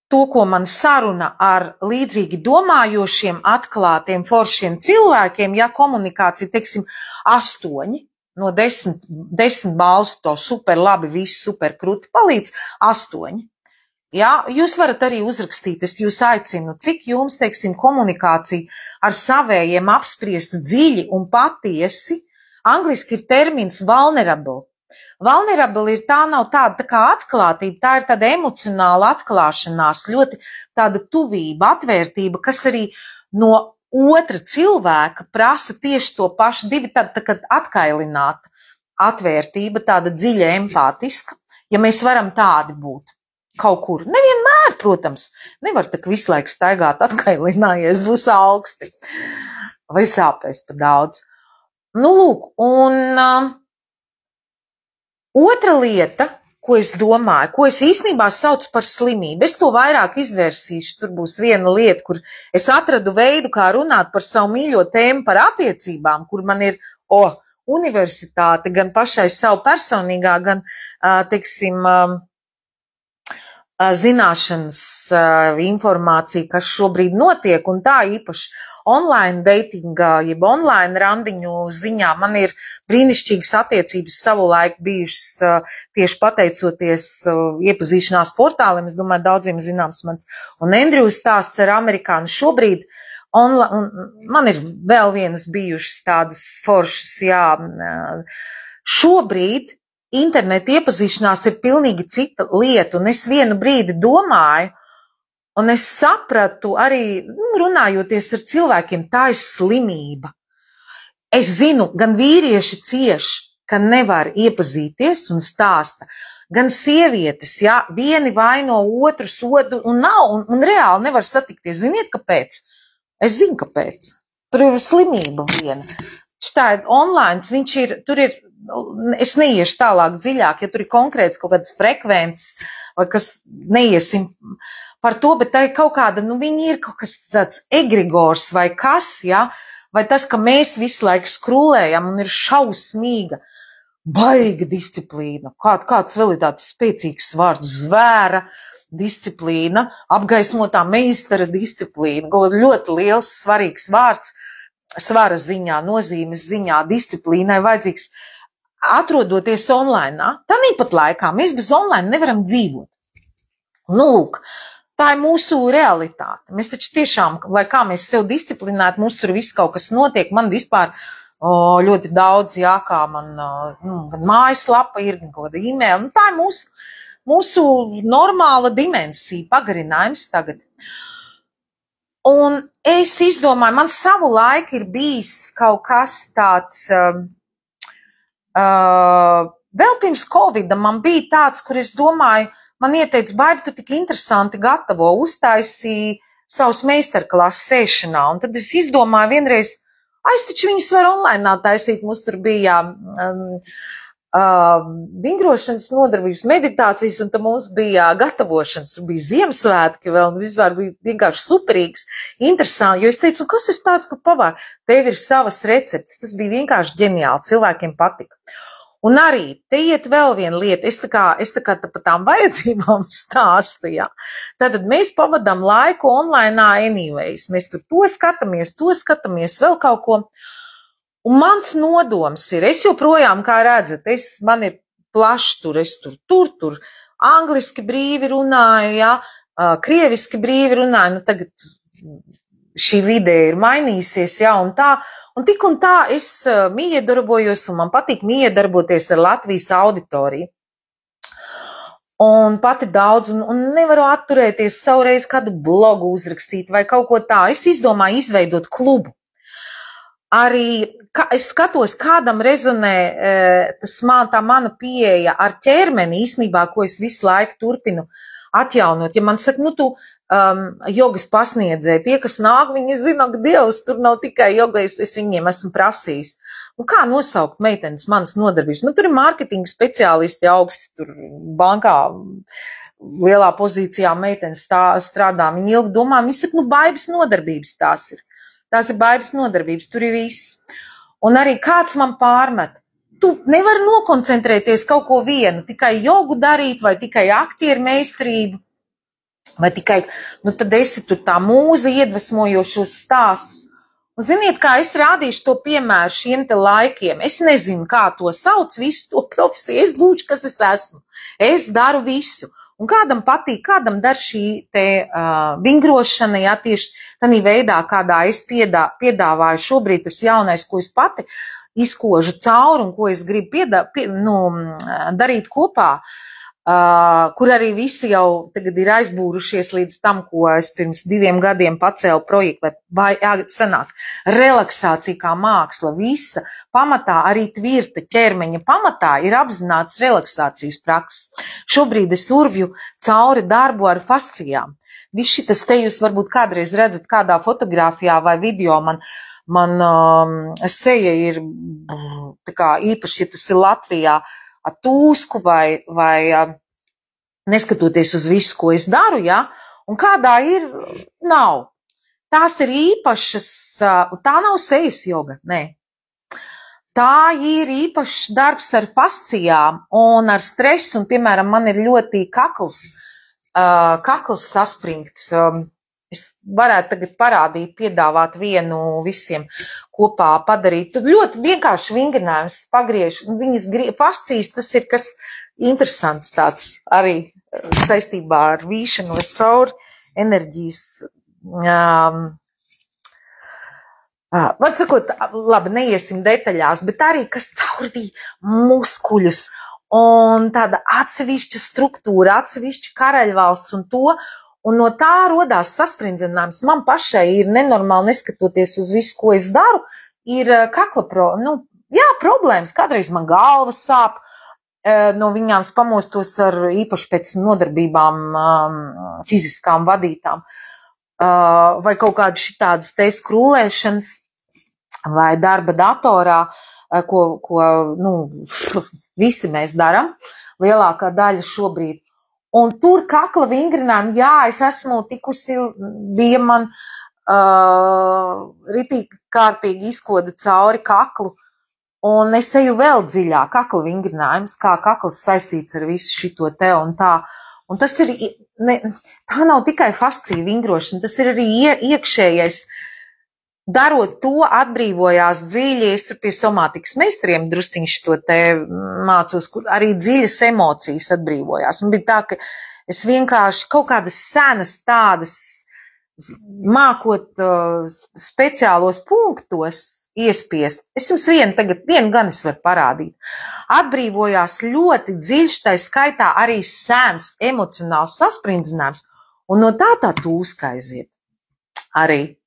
Speaker 1: to, ko man saruna ar līdzīgi domājošiem, atklātiem, foršiem cilvēkiem, ja komunikācija, teiksim, 8 no 10 balsu, to super labi, viss super kruti palīdz, 8. Ja, jūs varat arī uzrakstīt, es jūs aicinu, cik jums, teiksim, komunikācija ar savējiem apspriest dziļi un patiesi, angliski ir termins vulnerable. Vulnerable ir tā nav tāda tā kā atklātība, tā ir tāda emocionāla atklāšanās, ļoti tāda tuvība, atvērtība, kas arī no otra cilvēka prasa tieši to pašu, divi tāda tā kā atkailināta atvērtība, tāda dziļa empātiska, ja mēs varam tādi būt kaut kur. Nevienmēr, protams, nevar tā visu laiku staigāt atkailinājies, būs augsti vai sāpēs pa daudz. Nu, lūk, un otra lieta, ko es domāju, ko es īstenībā saucu par slimību, es to vairāk izvērsīšu, tur būs viena lieta, kur es atradu veidu, kā runāt par savu mīļo tēmu par attiecībām, kur man ir universitāte, gan pašai savu personīgā, gan, teiksim, zināšanas, informācija, kas šobrīd notiek, un tā īpaši online datinga, jeb online randiņu ziņā man ir brīnišķīgas attiecības savulaik bijušas tieši pateicoties iepazīšanās portāliem. Es domāju, daudziem zināms mans un Andrew stāsts ar amerikānu šobrīd. Man ir vēl vienas bijušas tādas foršas, jā. Šobrīd interneta iepazīšanās ir pilnīgi cita lieta, un es vienu brīdi domāju, un es sapratu arī, runājoties ar cilvēkiem, tā ir slimība. Es zinu, gan vīrieši cieši, ka nevar iepazīties un stāsta, gan sievietes, jā, vieni vaino otrus, un nav, un reāli nevar satikties. Ziniet, kāpēc? Es zinu, kāpēc. Tur ir slimība viena. Tā ir online, viņš ir, tur ir, es neiešu tālāk dziļāk, ja tur ir konkrēts kaut kādas frekvences, vai kas neiesim par to, bet tā ir kaut kāda, viņi ir kaut kas tāds egregors vai kas, ja, vai tas, ka mēs visu laiku skrūlējam un ir šausmīga, baiga disciplīna, kāds vēl ir tāds spēcīgs vārds, zvēra disciplīna, apgaismotā meistara disciplīna, ļoti liels, svarīgs vārds, svara ziņā, nozīmes ziņā, disciplīnai vajadzīgs, atrodoties online. Tāpat laikā mēs bez online nevaram dzīvot. Nu, lūk, tā ir mūsu realitāte. Mēs taču tiešām, lai kā mēs sev disciplinētu, mums tur viss kaut kas notiek. Man vispār ļoti daudz, jā, kā man gan mājaslapa ir, gan kaut kāda e-mail. Tā ir mūsu normāla dimensija, pagarinājums tagad. Un es izdomāju, man savu laiku ir bijis kaut kas tāds, vēl pirms Covida man bija tāds, kur es domāju, man ieteica, Baiba, tu tik interesanti gatavo, uztaisīji savus meistarklases sēšanā, un tad es izdomāju vienreiz, es taču viņus var online taisīt, mums tur bija vingrošanas nodarbības, meditācijas, un tad mums bija gatavošanas, bija Ziemassvētki vēl, un vispār bija vienkārši superīgs, interesanti, jo es teicu, kas es tāds par pavāru? Tev ir savas receptes, tas bija vienkārši ģeniāli, cilvēkiem patika. Un arī te iet vēl viena lieta, es tā kā par tām vajadzībām stāstu, ja. Tātad mēs pavadām laiku online anyways, mēs tur to skatāmies, vēl kaut ko. Un mans nodoms ir, es joprojām, kā redzat, man ir plašs tur, es tur, angliski brīvi runāju, ja, krieviski brīvi runāju, nu tagad šī vide ir mainījusies, ja, un tā, un tik un tā es miedarbojos, un man patīk miedarboties ar Latvijas auditoriju. Un pati daudz, un nevaru atturēties savreiz kādu blogu uzrakstīt vai kaut ko tā. Es izdomāju izveidot klubu. Arī es skatos, kādam rezonē tā mana pieeja ar ķermeni īstenībā, ko es visu laiku turpinu atjaunot. Ja man saka, nu tu jogas pasniedzēji, tie, kas nāk, viņi zina, ka Dievs, tur nav tikai joga, es viņiem esmu prasījis. Un kā nosaukt meitenes manas nodarbības? Nu, tur ir mārketinga speciālisti augsti, tur bankā lielā pozīcijā meitenes strādā. Viņi ilgi domā, viņi saka, nu, baibas nodarbības tās ir. Tās ir baibas nodarbības, tur ir viss. Un arī kāds man pārmet, tu nevari nokoncentrēties kaut ko vienu, tikai jogu darīt vai tikai aktieru meistarību, vai tikai, nu tad esi tur tā mūza iedvesmojošos stāstus. Un ziniet, kā es rādīšu to piemēru šiem te laikiem. Es nezinu, kā to sauc, visu to profesiju, es būšu, kas es esmu. Es daru visu. Un kādam patīk, kādam dar šī te vingrošana, jā, tieši tādā veidā, kādā es piedāvāju šobrīd tas jaunais, ko es pati izkožu cauri un ko es gribu darīt kopā, kur arī visi jau tagad ir aizbūrušies līdz tam, ko es pirms 2 gadiem pacēlu projektu, vai sanāk, relaksācija kā māksla, visa pamatā, arī tvirta ķermeņa pamatā ir apzināts relaksācijas prakses. Šobrīd es urvju cauri darbu ar fascijām. Viss šitas te jūs varbūt kādreiz redzat kādā fotografijā vai video, man seja ir tā kā īpaši, ja tas ir Latvijā, ar tūsku vai neskatoties uz visu, ko es daru, ja, un kādā ir, nav. Tās ir īpašas, tā nav sejas joga, nē. Tā ir īpašs darbs ar fascijām un ar stresu, un, piemēram, man ir ļoti kakls saspringts. Es varētu tagad parādīt, piedāvāt vienu visiem kopā padarīt. Tur ļoti vienkārši vingrinājums pagriež. Viņas fascijas, tas ir kas interesants tāds arī saistībā ar vīšanos cauri enerģijas. Var sakot, labi, neiesim detaļās, bet arī kas caurvīja muskuļus un tāda atsevišķa struktūra, atsevišķa karaļvalsts un to. Un no tā rodās sasprindzinājums. Man pašai ir nenormāli, neskatoties uz visu, ko es daru, ir kakla problēmas. Kādreiz man galva sāp, no viņām pamostos ar īpaši pēc nodarbībām fiziskām vadītām. Vai kaut kādu šitādas te skrūlēšanas vai darba datorā, ko visi mēs daram, lielākā daļa šobrīd. Un tur kakla vingrinājumi, jā, es esmu tikusi, bija man ritīgi kārtīgi izkoda cauri kaklu, un es eju vēl dziļāk, kakla vingrinājums, kā kakls saistīts ar visu šito te un tā. Un tas ir, tā nav tikai fascija vingrošana, tas ir arī iekšējais. Darot to, atbrīvojās dziļi, es tur pie somātikas meistariem drusciņš to te mācos, kur arī dziļas emocijas atbrīvojās. Un bija tā, ka es vienkārši kaut kādas senas tādas, mākot speciālos punktos iespiest. Es jums vienu gan es varu parādīt. Atbrīvojās ļoti dziļš, tā skaitā arī sens emocionāls sasprindzinājums, un no tā tūska aiziet arī.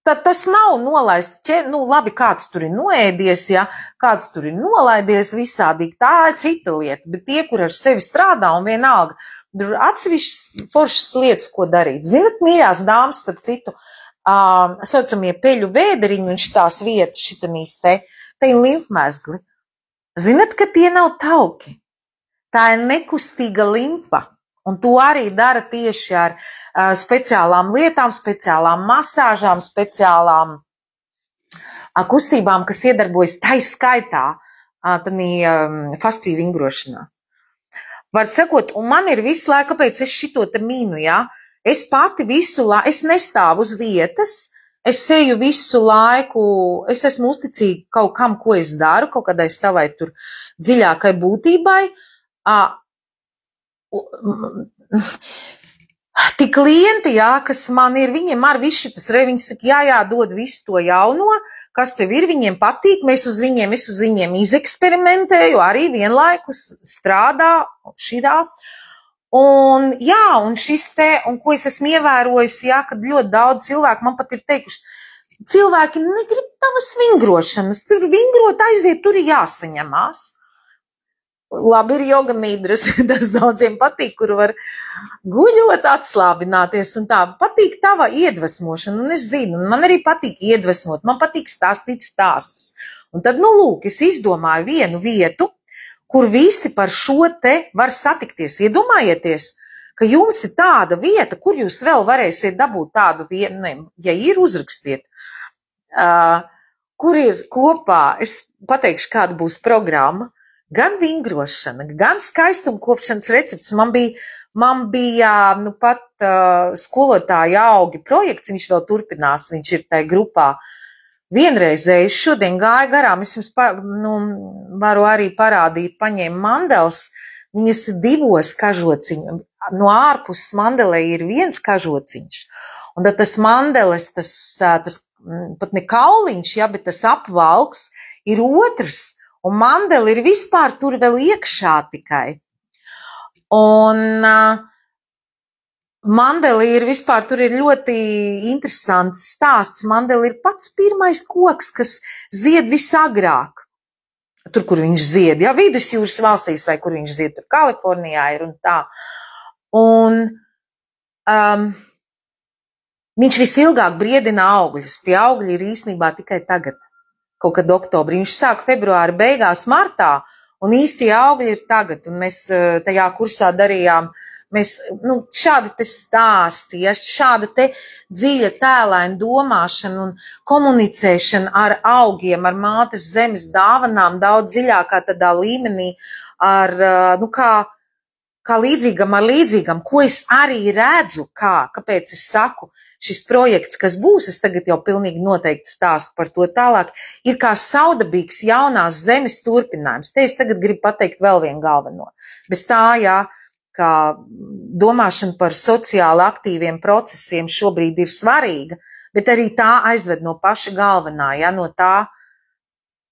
Speaker 1: Tad tas nav nolaists, labi, kāds tur ir noēdies, ja, kāds tur ir nolaidies visādīgi, tā ir cita lieta, bet tie, kur ar sevi strādā un vienalga, tur atsevišķas foršas lietas, ko darīt. Zinat, mīļās dāmas, starp citu, saucamie peļu vēderiņi un šitās vietas, šitanīs te ir limfmezgli. Zinat, ka tie nav tauki, tā ir nekustīga limfa. Un to arī dara tieši ar speciālām lietām, speciālām masāžām, speciālām kustībām, kas iedarbojas tai skaitā fasciju vingrošanā. Var sakot, un man ir visu laiku, kāpēc es šito te mīnu, jā? Es pati visu laiku, es nestāvu uz vietas, es eju visu laiku, es esmu uzticīga kaut kam, ko es daru, kaut kādai savai tur dziļākai būtībai. Tik klienti, jā, kas man ir, viņiem ar visu tas viņi saka, jā, dod visu to jauno, kas tev ir, viņiem patīk, es uz viņiem izeksperimentēju, arī vienlaikus strādā šitā. Un jā, un šis te, un ko es esmu ievērojis, jā, kad ļoti daudz cilvēku man pat ir teikuši, cilvēki negrib tavas vingrošanas, tur vingrot aiziet, tur ir jāsaņemās. Labi ir joga nīdras, tas daudziem patīk, kur var guļot, atslābināties un tā. Patīk tava iedvesmošana, un es zinu, un man arī patīk iedvesmot, man patīk stāstīt stāstus. Un tad, nu lūk, es izdomāju vienu vietu, kur visi par šo te var satikties. Iedomājieties, ka jums ir tāda vieta, kur jūs vēl varēsiet dabūt tādu vienu, ja ir, uzrakstiet, kur ir kopā, es pateikšu, kāda būs programma, gan vingrošana, gan skaistumkopšanas recepts. Man bija nu pat skolotāja augi projekts, viņš vēl turpinās, viņš ir tajā grupā. Vienreizēji šodien gāja garām, es jums varu arī parādīt, paņēmu mandels, viņas ir 2 kažociņu, no ārpuses mandelē ir 1 kažociņš, un tad tas mandeles, tas pat ne kauliņš, ja, bet tas apvalks ir otrs, un mandeli ir vispār tur vēl iekšā tikai. Un mandeli ir vispār, tur ir ļoti interesants stāsts. Mandeli ir pats pirmais koks, kas zied visagrāk. Tur, kur viņš zied, ja, Vidusjūras valstīs, vai kur viņš zied, tur Kalifornijā ir un tā. Un viņš visilgāk briedina augļus. Tie augļi ir īstenībā tikai tagad. Kaut kad oktobrī. Viņš sāk februāra beigās, martā, un īstie augļi ir tagad. Un mēs tajā kursā darījām, šādi te stāsti, ja, šāda te dziļa tēlaina domāšana un komunicēšana ar augiem, ar mātes zemes dāvanām daudz dziļākā tādā līmenī, ar, kā līdzīgam ar līdzīgam, ko es arī redzu, kāpēc es saku, šis projekts, kas būs, es tagad jau pilnīgi noteikti stāstu par to tālāk, ir kā saudabīgs jaunās zemes turpinājums. Te es tagad gribu pateikt vēl vienu galveno. Bez tā, jā, kā domāšana par sociāli aktīviem procesiem šobrīd ir svarīga, bet arī tā aizved no paša galvenā, jā, no tā,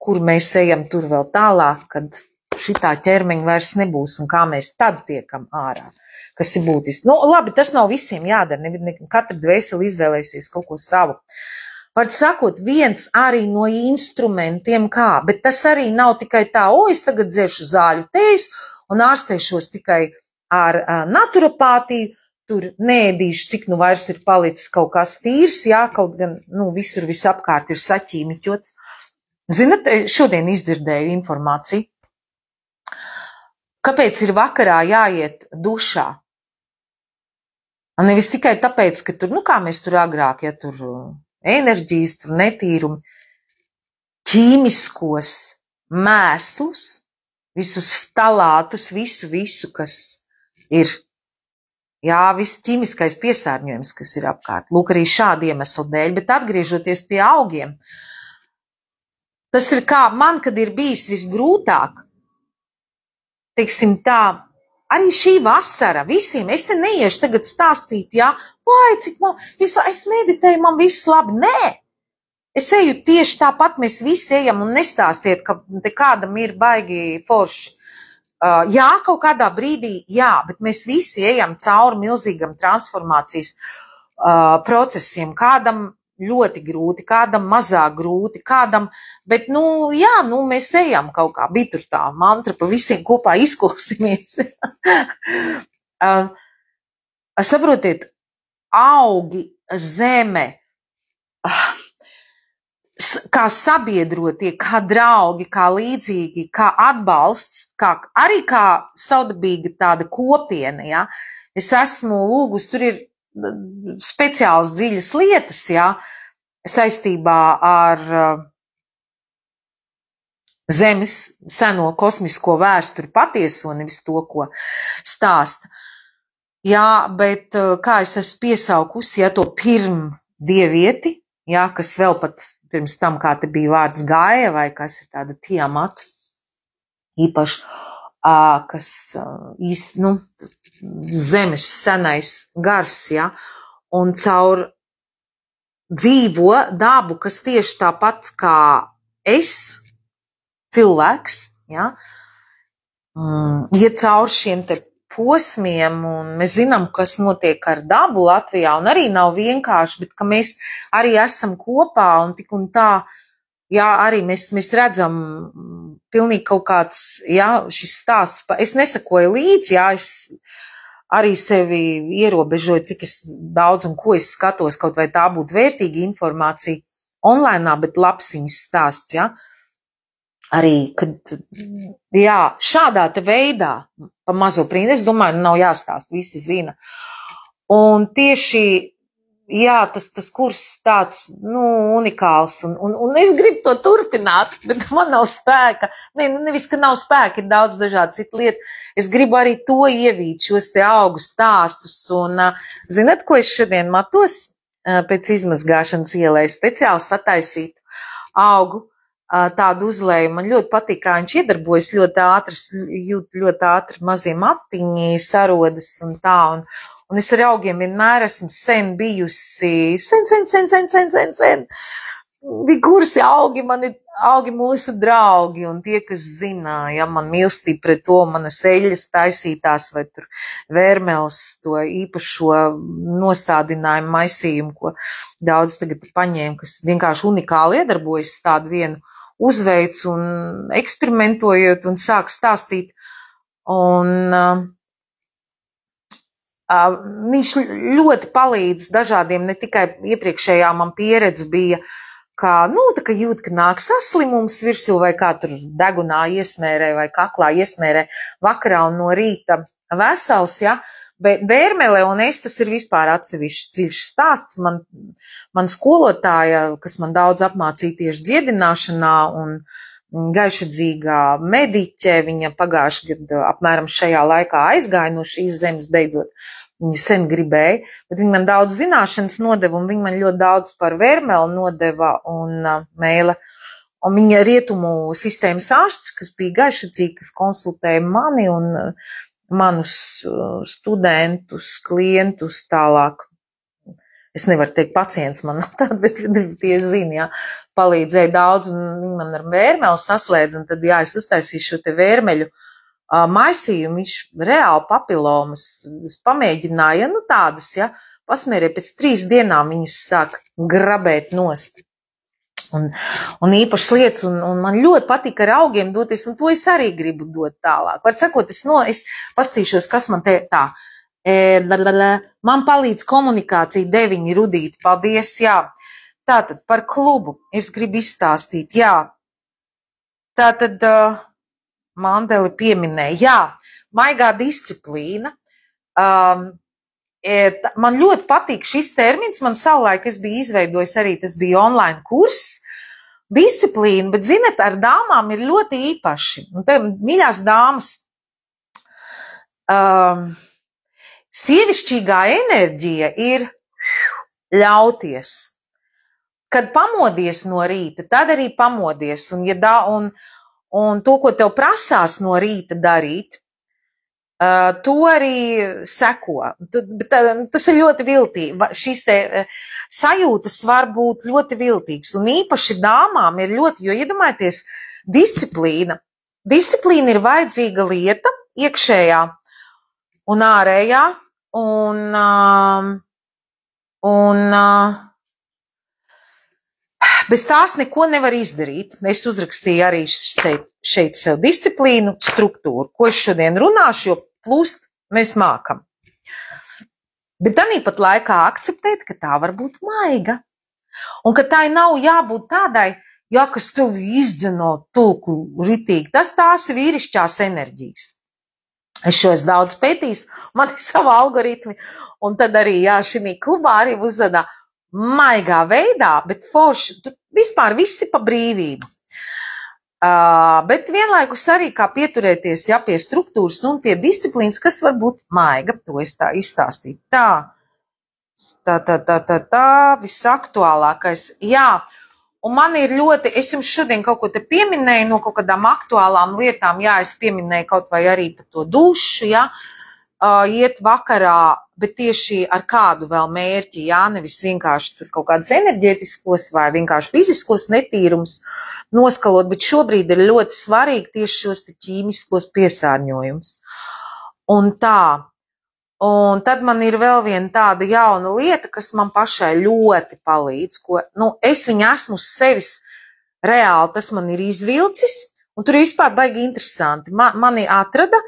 Speaker 1: kur mēs ejam tur vēl tālāk, kad šitā ķermeņa vairs nebūs un kā mēs tad tiekam ārā. Kas ir būtiski. Labi, tas nav visiem jādara, katra dvēseli izvēlēsies kaut ko savu. Var sakot, viens arī no instrumentiem bet tas arī nav tikai tā, es tagad dzeršu zāļu tējas un ārstēšos tikai ar naturopātiju, tur neēdīšu, cik nu vairs ir palicis kaut kas tīrs, jā, kaut gan, visur visapkārt ir saķīmiķots. Zinat, šodien izdzirdēju informāciju. Kāpēc ir vakarā jāiet dušā? Un nevis tikai tāpēc, ka tur, kā mēs tur agrāk, ja tur enerģijas, tur netīrumi, ķīmiskos mēslus, visus ftalātus, visu, kas ir, jā, viss ķīmiskais piesārņojums, kas ir apkārt. Lūk, arī šādi iemesli dēļ, bet atgriežoties pie augiem, tas ir kā man, kad ir bijis visgrūtāk, teiksim tā, arī šī vasara visiem, es te neiešu tagad stāstīt, jā, vai, cik man, es meditēju, man viss labi, nē, es eju tieši tāpat, mēs visi ejam un nestāstiet, ka te kādam ir baigi forši. Jā, kaut kādā brīdī, jā, bet mēs visi ejam cauri milzīgam transformācijas procesiem, kādam ļoti grūti, kādam mazāk grūti, kādam, bet, jā, mēs ejam kaut kā, bija tur tā mantra, pa visiem kopā izklausimies. Saprotiet, augi, zeme, kā sabiedrotie, kā draugi, kā līdzīgi, kā atbalsts, arī kā saudabīga tāda kopiena, ja. Es esmu lūgus, tur ir speciāls dziļas lietas, jā, saistībā ar Zemes seno kosmisko vēsturi patieso, nevis to, ko stāsta. Jā, bet kā es esmu piesaukusi, ja to pirmdievieti, jā, kas vēl pat pirms tam, kā te bija vārds Gaia, vai kas ir tāda Tiamat, īpaši, kas īsti, nu, zemes senais gars, jā, un caur dzīvo dabu, kas tieši tāpat kā es, cilvēks, jā, iet caur šiem te posmiem, un mēs zinām, kas notiek ar dabu Latvijā, un arī nav vienkārši, bet ka mēs arī esam kopā, un tik un tā, jā, arī mēs redzam pilnīgi kaut kāds, jā, šis stāsts, es nesakoju līdzi, jā, es arī sevi ierobežoju, cik es daudz un ko es skatos, kaut vai tā būtu vērtīga informācija online, bet labs viņas stāsts, jā. Arī, kad, jā, šādā te veidā, pa mazo printu, es domāju, nav jāstāst, visi zina. Un tieši, jā, tas kurs tāds, nu, unikāls, un es gribu to turpināt, bet man nav spēka. Nevis, ka nav spēka, ir daudz dažādu citu lietu. Es gribu arī to ievīt, šos te augu stāstus, un, zināt, ko es šodien matos pēc izmazgāšanas ielai speciāli sataisīt augu? Tādu uzlēju. Man ļoti patīk, kā viņš iedarbojas ļoti ātri, jūt ļoti ātri mazie matiņi, sarodas un tā. Un es ar augiem vienmēr esmu sen bijusi, sen. Bija kursi augi mūsu draugi, un tie, kas zina, ja man mīlestība pret to, manas eļas taisītās, vai tur vērmels, to īpašo nostādinājumu maisījumu, ko daudz tagad paņēma, kas vienkārši unikāli iedarbojas tādu vienu uzveic un eksperimentojot un sāk stāstīt. Un viņš ļoti palīdz dažādiem, ne tikai iepriekšējā man pieredze bija, kā, nu, tā kā jūt, ka nāk saslimums virsū vai kā tur degunā iesmērē vai kaklā iesmērē vakarā un no rīta vesels, ja, bet vērmele un es, tas ir vispār atsevišķi dziļš stāsts. Man skolotāja, kas man daudz apmācīja tieši dziedināšanā un gaišadzīgā mediķe, viņa pagājuši gadu apmēram šajā laikā aizgāja no šīs zemes beidzot. Viņa sen gribēja, bet viņa man daudz zināšanas nodeva, un viņa man ļoti daudz par vērmeli nodeva un mēle. Un viņa rietumu sistēmas ārsts, kas bija gaišadzīgi, kas konsultēja mani un manus studentus, klientus tālāk. Es nevaru teikt pacients man tāda, bet tie zina, jā, palīdzēja daudz, un viņi man ar vērmeli saslēdz, un tad, jā, es uztaisīju šo te vērmeļu maisījumu, viņš reāli papilomas, es pamēģināju, nu tādas, ja, pasmērēju, pēc 3 dienām viņas sāk grabēt nost. Un īpašas lietas, un man ļoti patīk ar augiem doties, un to es arī gribu dot tālāk. Var sakot, es pastīšos, kas man te tā. Man palīdz komunikācija 9 Rudīti, paldies, jā. Tātad par klubu es gribu izstāstīt, jā. Tātad Mandeli pieminēja, jā, maigā disciplīna. Man ļoti patīk šis termins, man savulaik es biju izveidojis arī, tas bija online kurs, disciplīna, bet, zinat, ar dāmām ir ļoti īpaši. Un te, mīļās dāmas, sievišķīgā enerģija ir ļauties. Kad pamodies no rīta, tad arī pamodies, un to, ko tev prasās no rīta darīt, to arī seko. Tas ir ļoti viltīgi. Šīs te sajūtas var būt ļoti viltīgas. Un īpaši dāmām ir ļoti, jo iedomājieties, disciplīna. Disciplīna ir vajadzīga lieta, iekšējā un ārējā. Un bez tās neko nevar izdarīt. Es uzrakstīju arī šeit sev disciplīnu, struktūru, ko es šodien runāšu, jo plūst mēs mākam. Bet tāpat laikā akceptēt, ka tā var būt maiga. Un ka tā nav jābūt tādai, jā, kas tev izdzeno tulku ritīgi. Tās ir vīrišķās enerģijas. Es šo esmu daudz pētījis, man ir sava algoritmi, un tad arī, jā, šī klubā arī uzvedā maigā veidā, bet forši, vispār visi pa brīvību. Bet vienlaikus arī kā pieturēties, jā, pie struktūras un pie disciplīnas, kas var būt maiga, to es tā izstāstīju. Tā, Visaktuālākais. Jā, un man ir ļoti, es jums šodien kaut ko te pieminēju no kaut kādām aktuālām lietām, jā, es pieminēju kaut vai arī par to dušu, jā, iet vakarā, bet tieši ar kādu vēl mērķi, jā, nevis vienkārši tur kaut kādus enerģētiskos vai vienkārši fiziskos netīrums noskalot, bet šobrīd ir ļoti svarīgi tieši šos te ķīmiskos piesārņojumus. Un tā. Un tad man ir vēl viena tāda jauna lieta, kas man pašai ļoti palīdz, ko, es viņu esmu uz sevis reāli, tas man ir izvilcis, un tur ir vispār baigi interesanti. Mani atrada,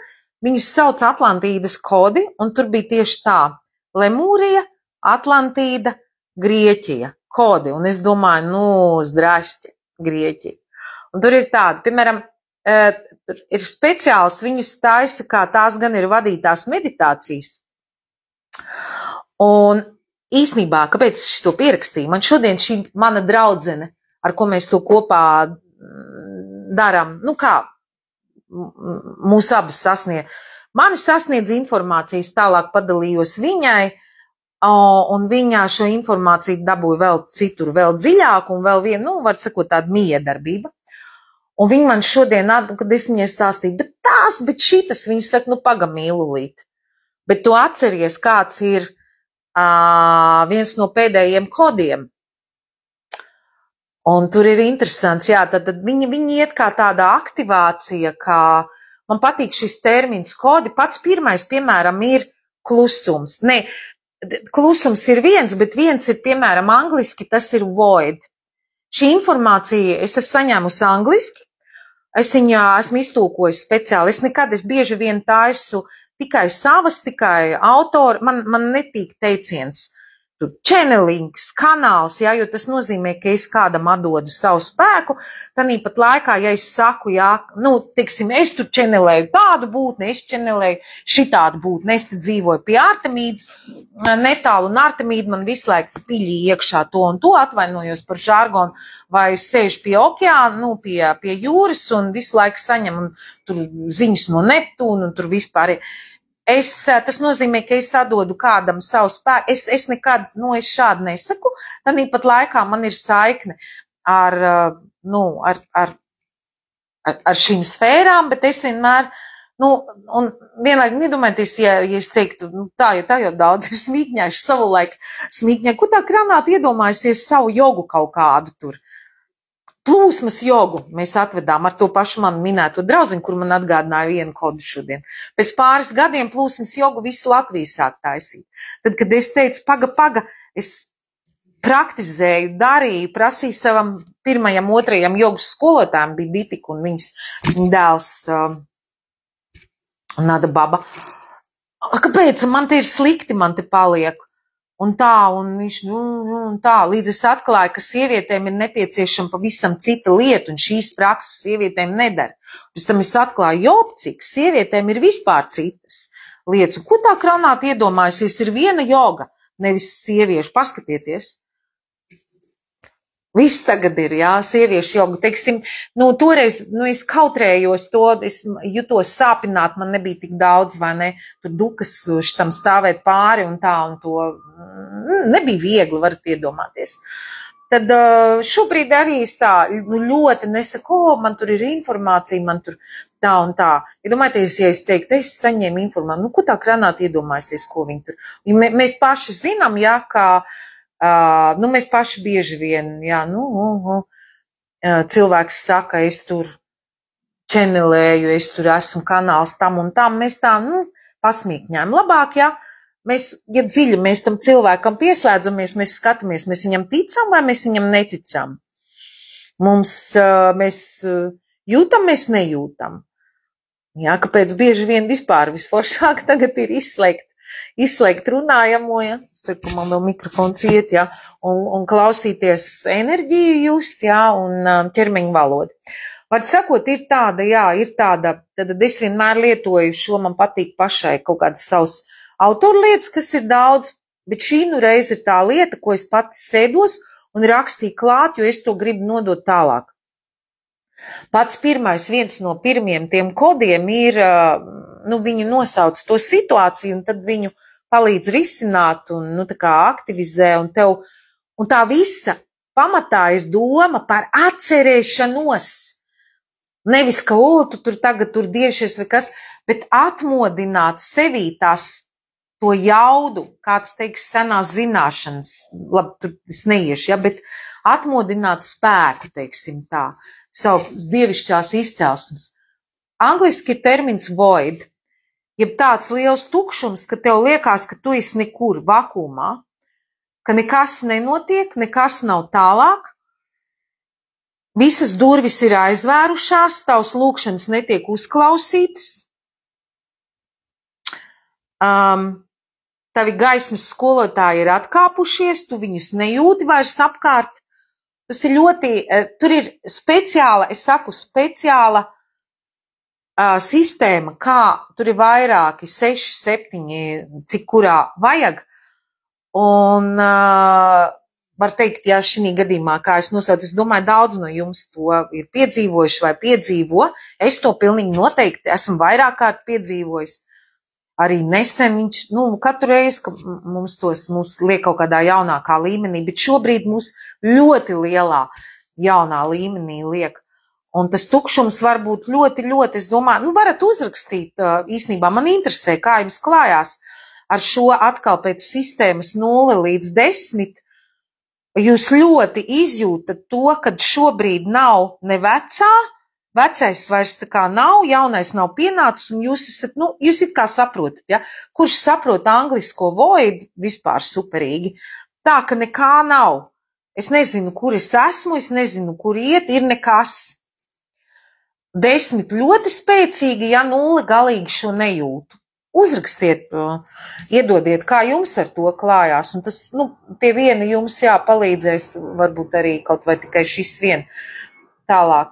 Speaker 1: viņus sauc Atlantīdas kodi, un tur bija tieši tā, Lemūrija, Atlantīda, Grieķija, kodi, un es domāju, zdrašķi, Grieķija. Un tur ir tādi, piemēram, tur ir speciāls, viņus taisa, kā tās gan ir vadītās meditācijas. Un īsnībā, kāpēc es to pierakstīju? Man šodien šī mana draudzene, ar ko mēs to kopā darām, kā mūs abas sasniedz. Mani sasniedz informācijas, tālāk padalījos viņai, un viņā šo informāciju dabūju vēl citur, vēl dziļāk, un vēl vienu, var sakot, tāda miedarbība. Un viņi man šodien, kad es viņai stāstīju, bet šitas, viņi saka, paga mīlulīt. Bet tu atceries, kāds ir viens no pēdējiem kodiem. Un tur ir interesants, jā, tad viņi iet kā tāda aktivācija, kā man patīk šis termins kodi. Pats pirmais, piemēram, ir klusums. Ne, klusums ir viens, bet viens ir, piemēram, angliski, tas ir void. Šī informācija es esmu saņēmusi angliski. Es viņu esmu iztulkojis speciāli. Es bieži vien taisu tikai savas, tikai autori. Man netīk teiciens, tur channelings, kanāls, jā, jo tas nozīmē, ka es kādam atdodu savu spēku. Tāpat laikā, ja es saku, jā, teiksim, es tur channelēju tādu būtni, es channelēju šitādu būtni, es te dzīvoju pie Artemīdas, netālu, un Artemīda man visu laiku piļī iekšā to un to, atvainojos par žargonu, vai es sēžu pie okeāna, pie jūras un visu laiku saņemu tur ziņas no Neptūna un tur vispār ir. Tas nozīmē, ka es atdodu kādam savu spēku. Es nekad, es šādi nesaku. Tāpat laikā man ir saikne ar šīm sfērām, bet es vienmēr, un vienlaik nedomājieties, ja es teiktu, tā jau daudz ir smīkņājuši savulaik smīkņā. Ko tā kranāt iedomājusies savu jogu kaut kādu tur? Plūsmas jogu mēs atvedām ar to pašu manu minēto draudziņu, kur man atgādināja vienu kodu šodien. Pēc pāris gadiem plūsmas jogu visu Latviju sāk taisīt. Tad, kad es teicu, paga, es praktizēju, darīju, prasīju savam pirmajam, otrajam jogas skolotājiem, bija Ditika un viņas dēls Nada Baba. Kāpēc? Man te ir slikti, man te paliek. Un viņš, tā, līdz es atklāju, ka sievietēm ir nepieciešama pavisam cita lieta, un šīs prakses sievietēm nedara. Pēc tam es atklāju, jopcik, sievietēm ir vispār citas lietas. Un ko tā kranāt iedomājusies, ir viena joga, nevis sieviešu, paskatieties. Viss tagad ir, jā, sieviešu joga, teiksim, toreiz, es kautrējos to, es jutos sāpināt, man nebija tik daudz, vai ne, tur dukas šitam stāvēt pāri un tā, un to nebija viegli, varat iedomāties. Tad šobrīd arī es tā ļoti nesaku, man tur ir informācija, man tur tā un tā. Iedomājieties, ja es teiktu, es saņēmu informāciju, ko tā kranāt iedomājusies, ko viņi tur. Mēs paši zinām, jā, kā mēs paši bieži vien, jā, cilvēks saka, es tur čenelēju, es tur esmu kanāls tam un tam, mēs tā, pasmīkņājam. Labāk, jā, mēs, ja dziļi mēs tam cilvēkam pieslēdzamies, mēs skatāmies, mēs viņam ticam vai mēs viņam neticam. Mēs jūtam, mēs nejūtam. Jā, kāpēc bieži vien vispār visforšāk tagad ir izslēgt runājamo, ja, man vēl mikrofons iet, ja, un klausīties enerģiju just, ja, un ķermeņa valodu. Var sakot, ir tāda, tad es vienmēr lietoju šo, man patīk pašai kaut kādas savas autorlietas, kas ir daudz, bet šī reiz ir tā lieta, ko es pati sēdos un rakstīju klāt, jo es to gribu nodot tālāk. Pats viens no pirmiem tiem kodiem ir, viņu nosauc to situāciju un tad viņu palīdz risināt un, nu, tā kā aktivizē, un tā visa pamatā ir doma par atcerēšanos. Nevis, ka, tu tur tagad tur dievišies vai kas, bet atmodināt sevī to jaudu, kāds teiks senās zināšanas, labi, tur es neiešu, ja, bet atmodināt spēku, teiksim tā, savu dievišķās izcelsmes. Angliski ir termins void, jeb tāds liels tukšums, ka tev liekas, ka tu esi nekur vakumā, ka nekas nenotiek, nekas nav tālāk, visas durvis ir aizvērušās, tavs lūkšanas netiek uzklausītas, tavi gaismas skolotāji ir atkāpušies, tu viņus nejūti vairs apkārt, tas ir ļoti, tur ir speciāla, es saku, speciāla sistēma, kā tur ir vairāki, 6, 7, cik kurā vajag, un var teikt, ja šī gadījumā, kā es nosaucu, es domāju, daudz no jums to ir piedzīvojuši vai piedzīvo, es to pilnīgi noteikti esmu vairāk kārt piedzīvojis, arī nesen viņš, nu, katru reizi, ka mums liek kaut kādā jaunākā līmenī, bet šobrīd mūs ļoti lielā jaunā līmenī liek. Un tas tukšums var būt ļoti, ļoti, es domāju, nu, varat uzrakstīt, īstenībā man interesē, kā jums klājās ar šo atkal pēc sistēmas 0 līdz 10. Jūs ļoti izjūtat to, kad šobrīd nav ne vecais vairs tā kā nav, jaunais nav pienācis, un jūs esat, nu, jūs it kā saprotat, ja? Kurš saprot anglisko void, vispār superīgi, tā, ka nekā nav. Es nezinu, kur es esmu, es nezinu, kur iet, ir nekas. 10 ļoti spēcīgi, ja 0 galīgi šo nejūtu. Uzrakstiet, iedodiet, kā jums ar to klājās, un tas, nu, pie viena jums palīdzēs, varbūt arī kaut vai tikai šis vien tālāk.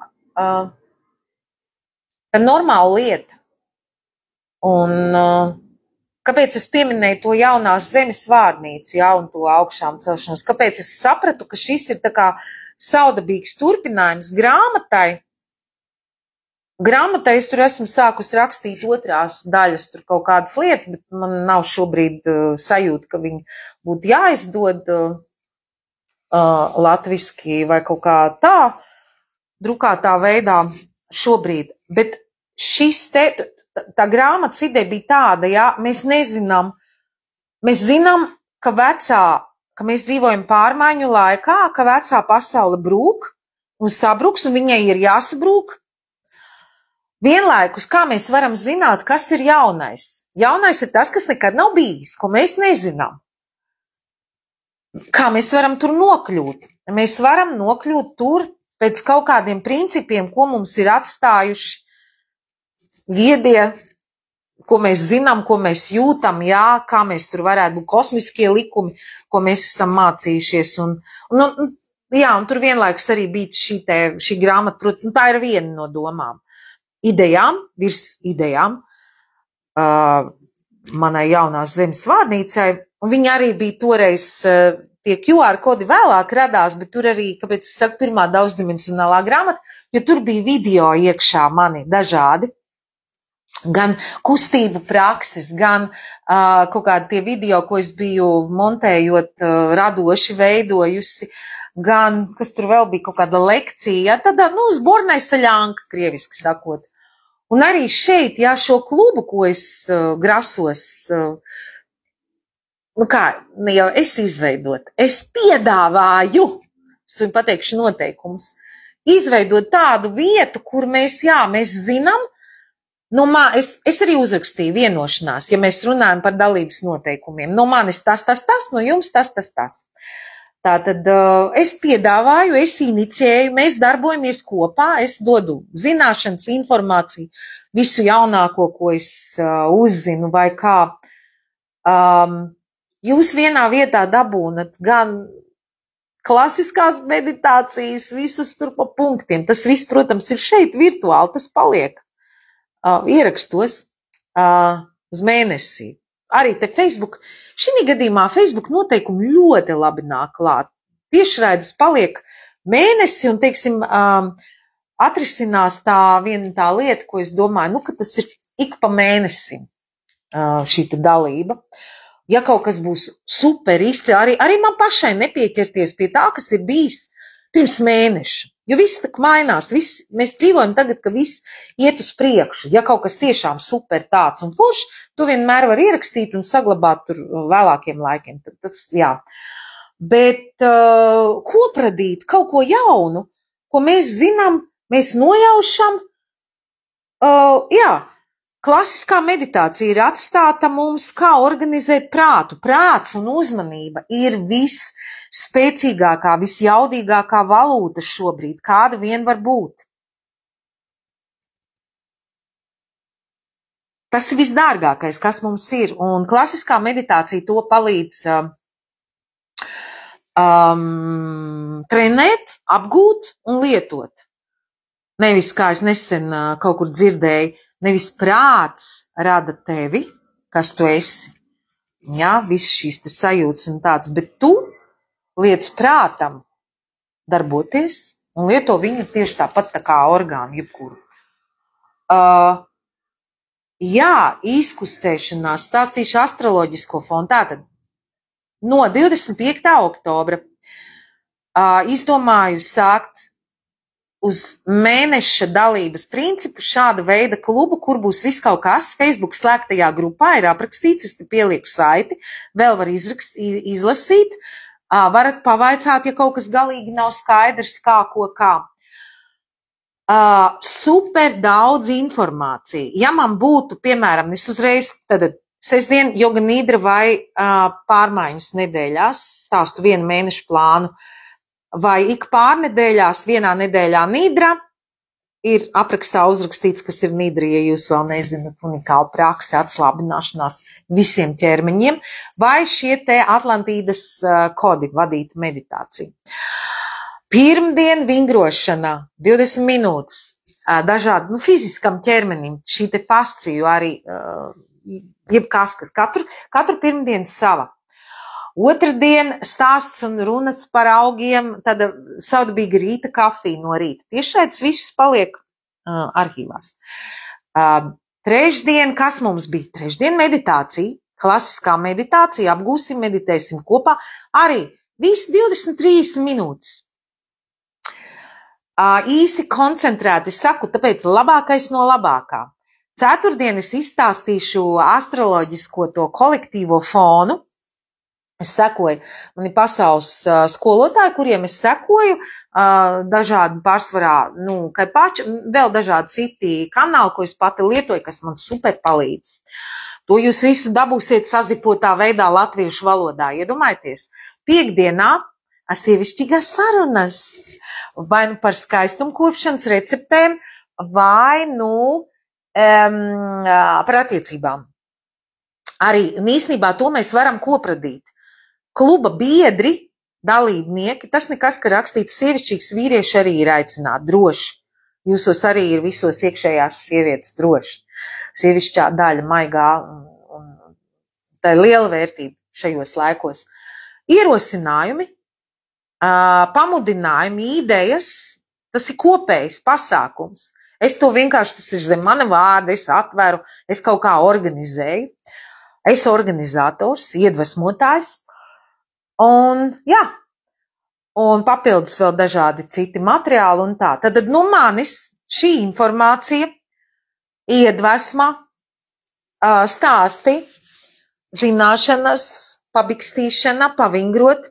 Speaker 1: Tā normāla lieta. Un kāpēc es pieminēju to jaunās zemes vārnīcu, ja, un to augšām celšanos? Kāpēc es sapratu, ka šis ir tā kā saudabīgs turpinājums grāmatai? Grāmatā es tur esmu sākus rakstīt 2. daļas, tur kaut kādas lietas, bet man nav šobrīd sajūta, ka viņi būtu jāizdod latviski vai kaut kā tā, drukātā veidā šobrīd. Bet tā grāmatas ideja bija tāda, ja, mēs zinām, ka mēs dzīvojam pārmaiņu laikā, ka vecā pasaule brūk un sabruks, un viņai ir jāsabrūk. Vienlaikus, kā mēs varam zināt, kas ir jaunais? Jaunais ir tas, kas nekad nav bijis, ko mēs nezinām. Kā mēs varam tur nokļūt? Mēs varam nokļūt tur pēc kaut kādiem principiem, ko mums ir atstājuši viedie, ko mēs zinām, ko mēs jūtam, jā, kā mēs tur varētu būt kosmiskie likumi, ko mēs esam mācījušies. Un tur vienlaikus arī bija šī grāmata, protams, tā ir viena no domām. Idejām, virs idejām, manai jaunās zemes vārnīcai, un viņi arī bija toreiz, tie QR kodi vēlāk radās, bet tur arī, kāpēc es saku, pirmā daudzdimensionālā grāmata, jo tur bija video iekšā mani dažādi, gan kustību prakses, gan kaut kādi tie video, ko es biju montējot, radoši veidojusi, gan, kas tur vēl bija kaut kāda lekcija, tādā, nu, zbornai saļanka, krieviski sakot. Un arī šeit, jā, šo klubu, ko es grasos, nu kā, ne jau es izveidot, es piedāvāju, es viņu pateikšu noteikumus, izveidot tādu vietu, kur mēs zinām, no es arī uzrakstīju vienošanās, ja mēs runājam par dalības noteikumiem, no manis tas, no jums tas. Tātad es piedāvāju, es inicijēju, mēs darbojamies kopā, es dodu zināšanas, informāciju, visu jaunāko, ko es uzzinu vai kā. Jūs vienā vietā dabūnat gan klasiskās meditācijas, visas tur pa punktiem. Tas viss, protams, ir šeit virtuāli, tas paliek ierakstos uz mēnesi. Arī te Facebook. Šī gadījumā Facebook noteikumi ļoti labi nāk klāt. Tiešraides paliek mēnesi un, teiksim, atrisinās tā lieta, ko es domāju, nu, ka tas ir ik pa mēnesim šī dalība. ja kaut kas būs super izcili, arī man pašai nepieķerties pie tā, kas ir bijis pirms mēneša. Jo viss tak mainās, mēs dzīvojam tagad, ka viss iet uz priekšu. Ja kaut kas tiešām super tāds un foršs, tu vienmēr var ierakstīt un saglabāt tur vēlākiem laikiem. Tas, jā. Bet kopradīt kaut ko jaunu, ko mēs zinām, mēs nojaušam, jā, klasiskā meditācija ir atstāta mums, kā organizēt prātu. Prāts un uzmanība ir visspēcīgākā, visjaudīgākā valūta šobrīd, kāda vien var būt. Tas ir visdārgākais, kas mums ir, un klasiskā meditācija to palīdz trenēt, apgūt un lietot. Nevis, kā es nesen kaut kur dzirdēju, nevis prāts rada tevi, kas tu esi, jā, viss šīs te sajūtas un tāds, bet tu liec prātam darboties un lieto viņu tieši tāpat tā kā orgānu, jebkuru. Jā, izkustēšanās, stāstīšu astroloģisko fonu, tātad no 25. oktobra izdomāju sākt uz mēneša dalības principu šāda veida klubu, kur būs viss kaut kas. Facebook slēgtajā grupā ir aprakstīts, es te pielieku saiti, vēl var izlasīt. Varat pavaicāt, ja kaut kas galīgi nav skaidrs, kā, ko, kā. Super daudz informācija. Ja man būtu, piemēram, es uzreiz, tad sestdien joga nidra vai pārmaiņas nedēļās, stāstu vienu mēnešu plānu, vai ik pārnedēļās, vienā nedēļā nidra, ir aprakstā uzrakstīts, kas ir nidra, ja jūs vēl nezināt, unikāla prakse, atslābināšanās visiem ķermeņiem, vai šie te Atlantīdas kodi vadītu meditāciju. Pirmdien vingrošana, 20 minūtes, dažādi, fiziskam ķermenim, šī te fasciju arī, jebkas, kas katru pirmdienu sava. Otrdien stāsts un runas par augiem, tāda saudabīga rīta kafija no rīta. Tiešais viss paliek arhīvās. Trešdien, kas mums bija? Trešdien meditācija, klasiskā meditācija, apgūsim, meditēsim kopā. Arī visi 23 minūtes. Īsi koncentrēti saku, tāpēc labākais no labākā. Ceturtdien es izstāstīšu astroloģisko to kolektīvo fonu. Es sekoju, man ir pasaules skolotāji, kuriem es sekoju, dažādi pārsvarā, kā paši, vēl dažādi citi kanāli, ko es pati lietoju, kas man super palīdz. To jūs visu dabūsiet sazipotā veidā latviešu valodā. Iedomājieties, piekdienā sievišķīgās sarunas, vai nu par skaistumkopšanas receptēm, vai par attiecībām. Arī, un īstenībā to mēs varam kopradīt. Kluba biedri, dalībnieki, tas nekas, ka rakstīts sievišķīgs, vīrieši arī ir aicināti droši. Jūsos arī ir visos iekšējās sievietes droši. Sievišķā daļa maigā, un tā ir liela vērtība šajos laikos. Ierosinājumi, pamudinājumi, idejas, tas ir kopējs pasākums. Es to vienkārši, tas ir zem mana vārda, es atveru, es kaut kā organizēju. Es organizators, iedvesmotājs. Un, jā, un papildus vēl dažādi citi materiāli un tā. Tad no manis šī informācija, iedvesma, stāsti, zināšanas, pabikstīšana, pavingrot.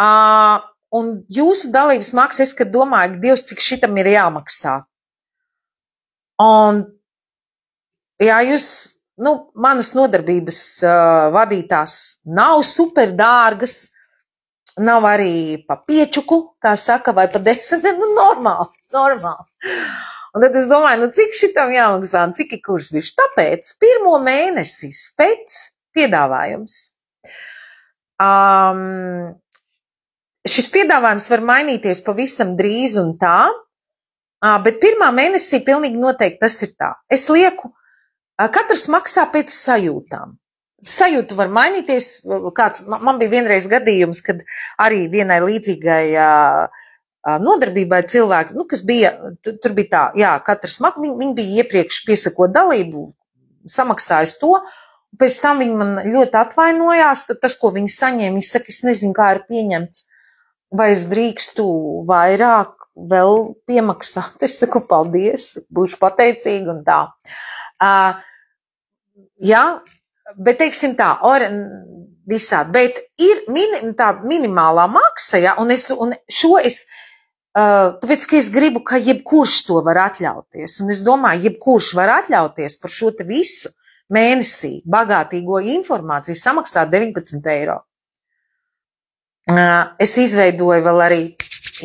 Speaker 1: Un jūsu dalības maksa, es, kad domāju, Dievs, cik šitam ir jāmaksā. Un, jā, jūs... manas nodarbības vadītās nav super dārgas, nav arī pa piečuku, kā saka, vai pa 10, normāli. Un tad es domāju, cik šitam jāmaksā, cik ir kurs bišķi. Tāpēc pirmo mēnesi spēc piedāvājums. Šis piedāvājums var mainīties pavisam drīz un tā, bet pirmā mēnesī pilnīgi noteikti tas ir tā. Es lieku, katrs maksā pēc sajūtām. Sajūta var mainīties. Man bija vienreiz gadījums, kad arī vienai līdzīgai nodarbībai cilvēki, kas bija, tur bija tā, jā, katrs viņi bija iepriekš piesakot dalību, samaksājis to, Pēc tam viņi man ļoti atvainojās, tad tas, ko viņi saņēma, viņi saka, es nezinu, kā ir pieņemts, vai es drīkstu vairāk vēl piemaksāt. Es saku, paldies, būšu pateicīga un tā. Jā, bet teiksim tā, visādi, bet ir tā minimālā maksa, ja, un šo es, tāpēc, ka es gribu, ka jebkurš to var atļauties, un es domāju, jebkurš var atļauties par šo te visu mēnesī bagātīgo informāciju samaksāt 19 eiro. Es izveidoju vēl arī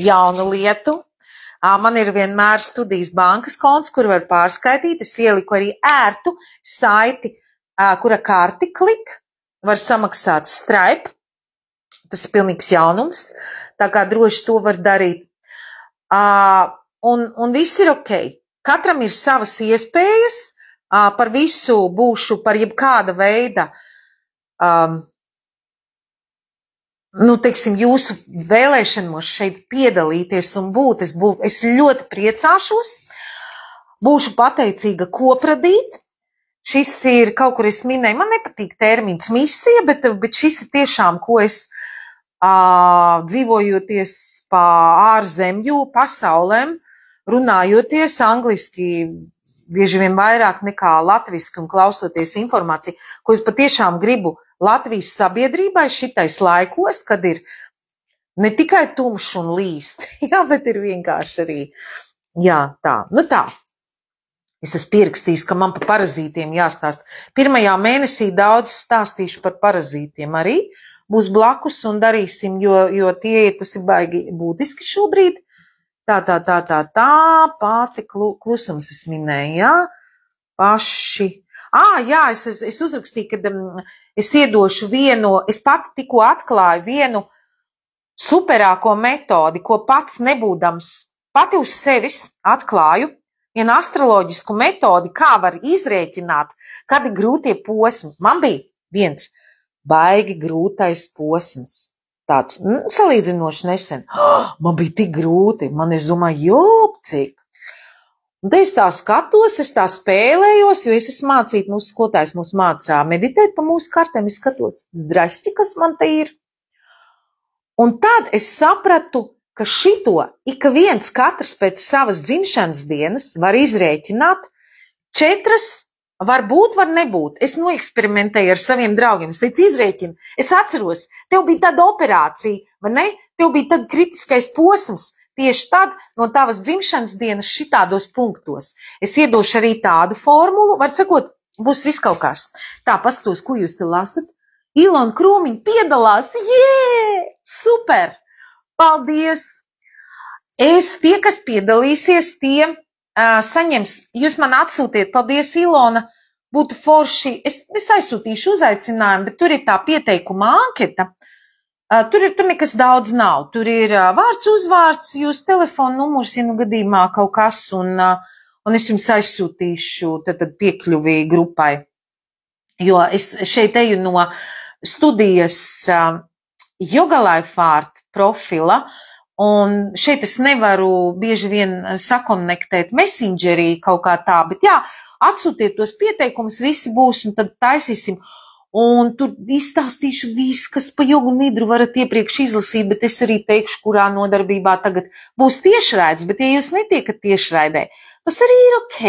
Speaker 1: jaunu lietu. Man ir vienmēr Studijas bankas konts, kur var pārskaitīt. Es ieliku arī ērtu saiti, kura karti klik, var samaksāt Stripe. Tas ir pilnīgs jaunums, tā kā droši to var darīt. Un viss ir ok. Katram ir savas iespējas. Par visu būšu, par jebkāda veida, teiksim, jūsu vēlēšanos šeit piedalīties un būt. Es ļoti priecāšos, būšu pateicīga kopradīt. Šis ir kaut kur es minēju, man nepatīk termins misija, bet šis ir tiešām, ko es dzīvojoties pa ārzemju pasaulēm, runājoties angliski, bieži vien vairāk nekā latviski un klausoties informāciju, ko es patiešām gribu Latvijas sabiedrībai šitais laikos, kad ir ne tikai tumšs un līst, jā, bet ir vienkārši arī, jā, tā. Tā. Es esmu pierakstījis, ka man par parazītiem jāstāst. Pirmajā mēnesī daudz stāstīšu par parazītiem arī, būs blakus un darīsim, jo tas ir baigi būtiski šobrīd. Tā, pati klusums es minēju, jā, paši. Jā, es uzrakstīju, ka es iedošu es pati tikko atklāju vienu superāko metodi, ko pats nebūdams, pati uz sevis atklāju, vienu astroloģisku metodi, kā var izrēķināt, kad ir grūtie posmi. Man bija viens baigi grūtais posms. Tāds salīdzinoši nesen. Man bija tik grūti, es domāju, cik. Un te es tā skatos, es tā spēlējos, jo es esmu mācīt, mūsu skolotājs mūs mācā meditēt pa mūsu kartēm, es skatos, zdrašķi, kas man te ir. Un tad es sapratu, ka šito ik viens katrs pēc savas dzimšanas dienas var izrēķināt 4. Varbūt, var nebūt. Es noeksperimentēju ar saviem draugiem. Es teicu, izrēķinu. Es atceros, tev bija tāda operācija, vai ne? Tev bija tad kritiskais posms. Tieši tad no tavas dzimšanas dienas šitādos punktos. Es iedošu arī tādu formulu. Var sakot, būs viss kaut kas. Tā, pastos, ko jūs te lasat? Ilona Krūmiņa piedalās. Super! Paldies! Tie, kas piedalīsies, tie saņems, jūs man atsūtiet, paldies Ilona, būtu forši, es aizsūtīšu uzaicinājumu, bet tur ir tā pieteikuma anketa, tur nekas daudz nav, tur ir vārds, uzvārds, jūs telefona numurs, ja nu gadījumā kaut kas, un es jums aizsūtīšu tad piekļuvi grupai, jo es šeit eju no studijas Yoga Life Art profila, un šeit es nevaru bieži vien sakonektēt messengerī kaut kā tā, bet jā, atsūtiet tos pieteikumus, visi būs, un tad taisīsim, un tur izstāstīšu visu, kas pa jogu nidru varat iepriekš izlasīt, bet es arī teikšu, kurā nodarbībā tagad būs tiešraides, bet ja jūs netiekat tiešraidē, tas arī ir ok,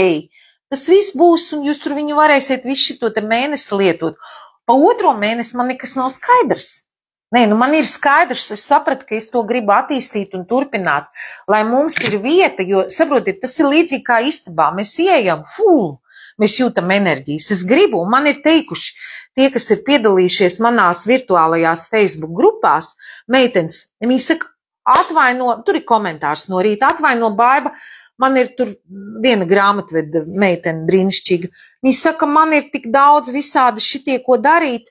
Speaker 1: tas viss būs, un jūs tur viņu varēsiet visu šito te mēnesi lietot. Pa 2. mēnesi man nekas nav skaidrs. Nē, man ir skaidrs, es sapratu, ka es to gribu attīstīt un turpināt, lai mums ir vieta, jo, saprotiet, tas ir līdzīgi kā istabā, mēs ieejam, mēs jūtam enerģijas, es gribu, un man ir teikuši, tie, kas ir piedalījušies manās virtuālajās Facebook grupās, meitenes, viņi saka, atvaino, tur ir komentārs no rīta, atvaino Baiba, man ir tur viena grāmatveda meitene brīnišķīga, viņi saka, man ir tik daudz visādi šitie, ko darīt,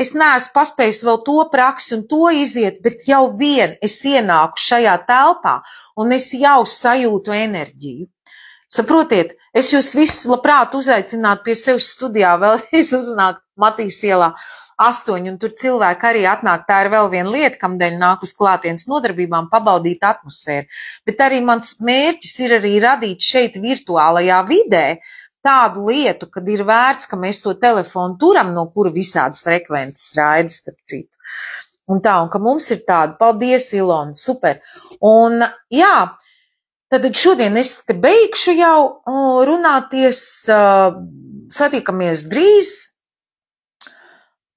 Speaker 1: es neesmu paspējis vēl to praksi un to iziet, bet jau vien es ienāku šajā telpā un es jau sajūtu enerģiju. Saprotiet, es jūs visus labprāt uzaicinātu pie sevis studijā, vēlreiz uznākt Matīs ielā 8, un tur cilvēki arī atnāk, tā ir vēl viena lieta, kamdēļ nāk uz klātienes nodarbībām pabaudīt atmosfēru. Bet arī mans mērķis ir arī radīt šeit virtuālajā vidē tādu lietu, kad ir vērts, ka mēs to telefonu turam, no kura visādas frekvences raidas, starp citu. Un tā, un ka mums ir tāda, paldies, Ilona, super. Un jā, tad šodien es te beigšu jau runāties, satiekamies drīz.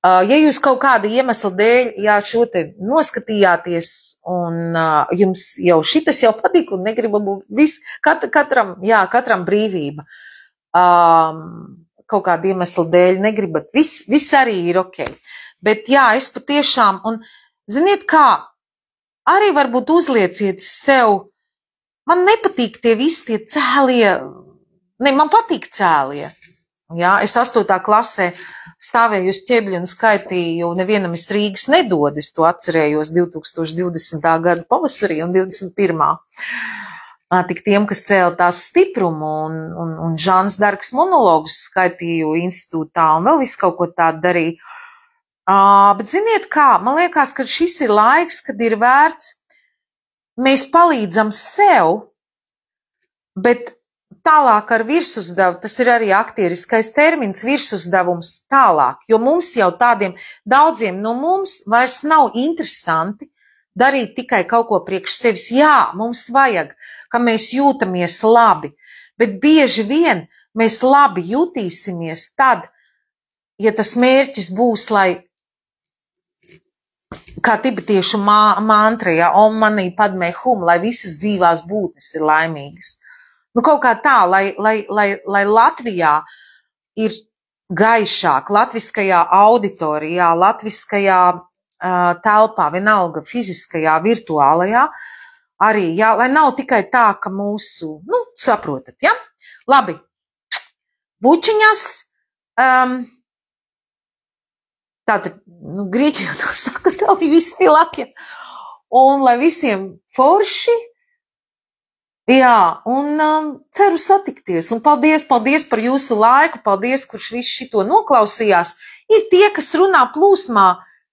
Speaker 1: Ja jūs kaut kāda iemesla dēļ, jā, šo te noskatījāties un jums jau šitas jau patīk un negriba būt katram brīvība. Kaut kāda iemesla dēļ negribat, viss arī ir ok. Bet jā, es patiešām, un ziniet kā, arī varbūt uzlieciet sev, man nepatīk tie visi tie cēlie, ne, man patīk cēlie. Jā, es 8. klasē stāvēju uz ķebļa un skaitīju, nevienam es Rīgas nedodu, es to atcerējos 2020. gada pavasarī un 21. Tik tiem, kas cēla tās stiprumu un Žāns Dargas monologus skaitīju institūtā un vēl visu kaut ko tādu darīju. Bet ziniet kā, man liekas, ka šis ir laiks, kad ir vērts, mēs palīdzam sev, bet tālāk ar virsuzdevumu, tas ir arī aktieriskais termins, virsuzdevums tālāk, jo mums jau tādiem daudziem no mums vairs nav interesanti darīt tikai kaut ko priekš sevis. Jā, mums vajag, ka mēs jūtamies labi, bet bieži vien mēs labi jutīsimies tad, ja tas mērķis būs, lai, kā tibetiešu mantra, ja, om manī padmē hum, lai visas dzīvās būtnes ir laimīgas. Nu, kaut kā tā, lai Latvijā ir gaišāk, latviskajā auditorijā, latviskajā telpā, vienalga fiziskajā, virtuālajā, arī, jā, lai nav tikai tā, ka mūsu, nu, saprotat, ja? Labi, bučiņas, tātad, nu, Grieķijā tā saka, tā bija visi filaki, un lai visiem forši. Jā, un ceru satikties, un paldies par jūsu laiku, paldies, kurš visu šito noklausījās. Ir tie, kas runā plūsmā,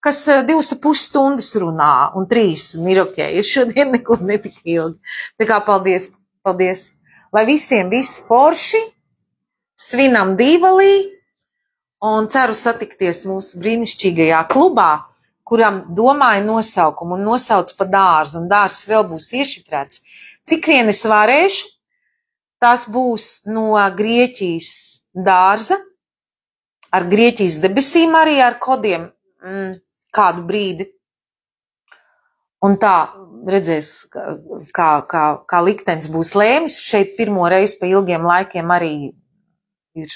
Speaker 1: kas 2,5 stundas runā, un 3, un ir ok, ir šodien nekur netik ilgi. Tā kā paldies. Lai visiem viss forši, svinam Dīvalī, un ceru satikties mūsu brīnišķīgajā klubā, kuram domāju nosaukumu, un nosauc pa dārzu, un dārzs vēl būs iešifrēts. Cik vien es varēšu, tas būs no Grieķijas dārza, ar Grieķijas debesīm arī ar kodiem kādu brīdi. Un tā redzēs, kā liktenis būs lēmis. Šeit pirmo reizi pa ilgiem laikiem arī ir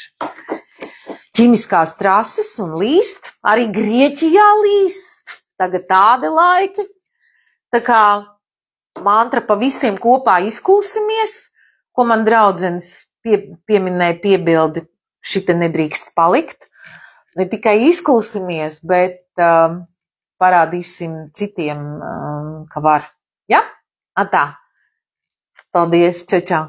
Speaker 1: ķimiskās trases un līst. Arī Grieķijā līst. Tagad tādi laiki. Tā kā mantra pa visiem kopā izkūsimies, ko man draudzenes pieminēja piebildi, šita nedrīkst palikt. Ne tikai izkūsimies, bet parādīsim citiem, ka var. Ja? Atā. Paldies, čau, čau.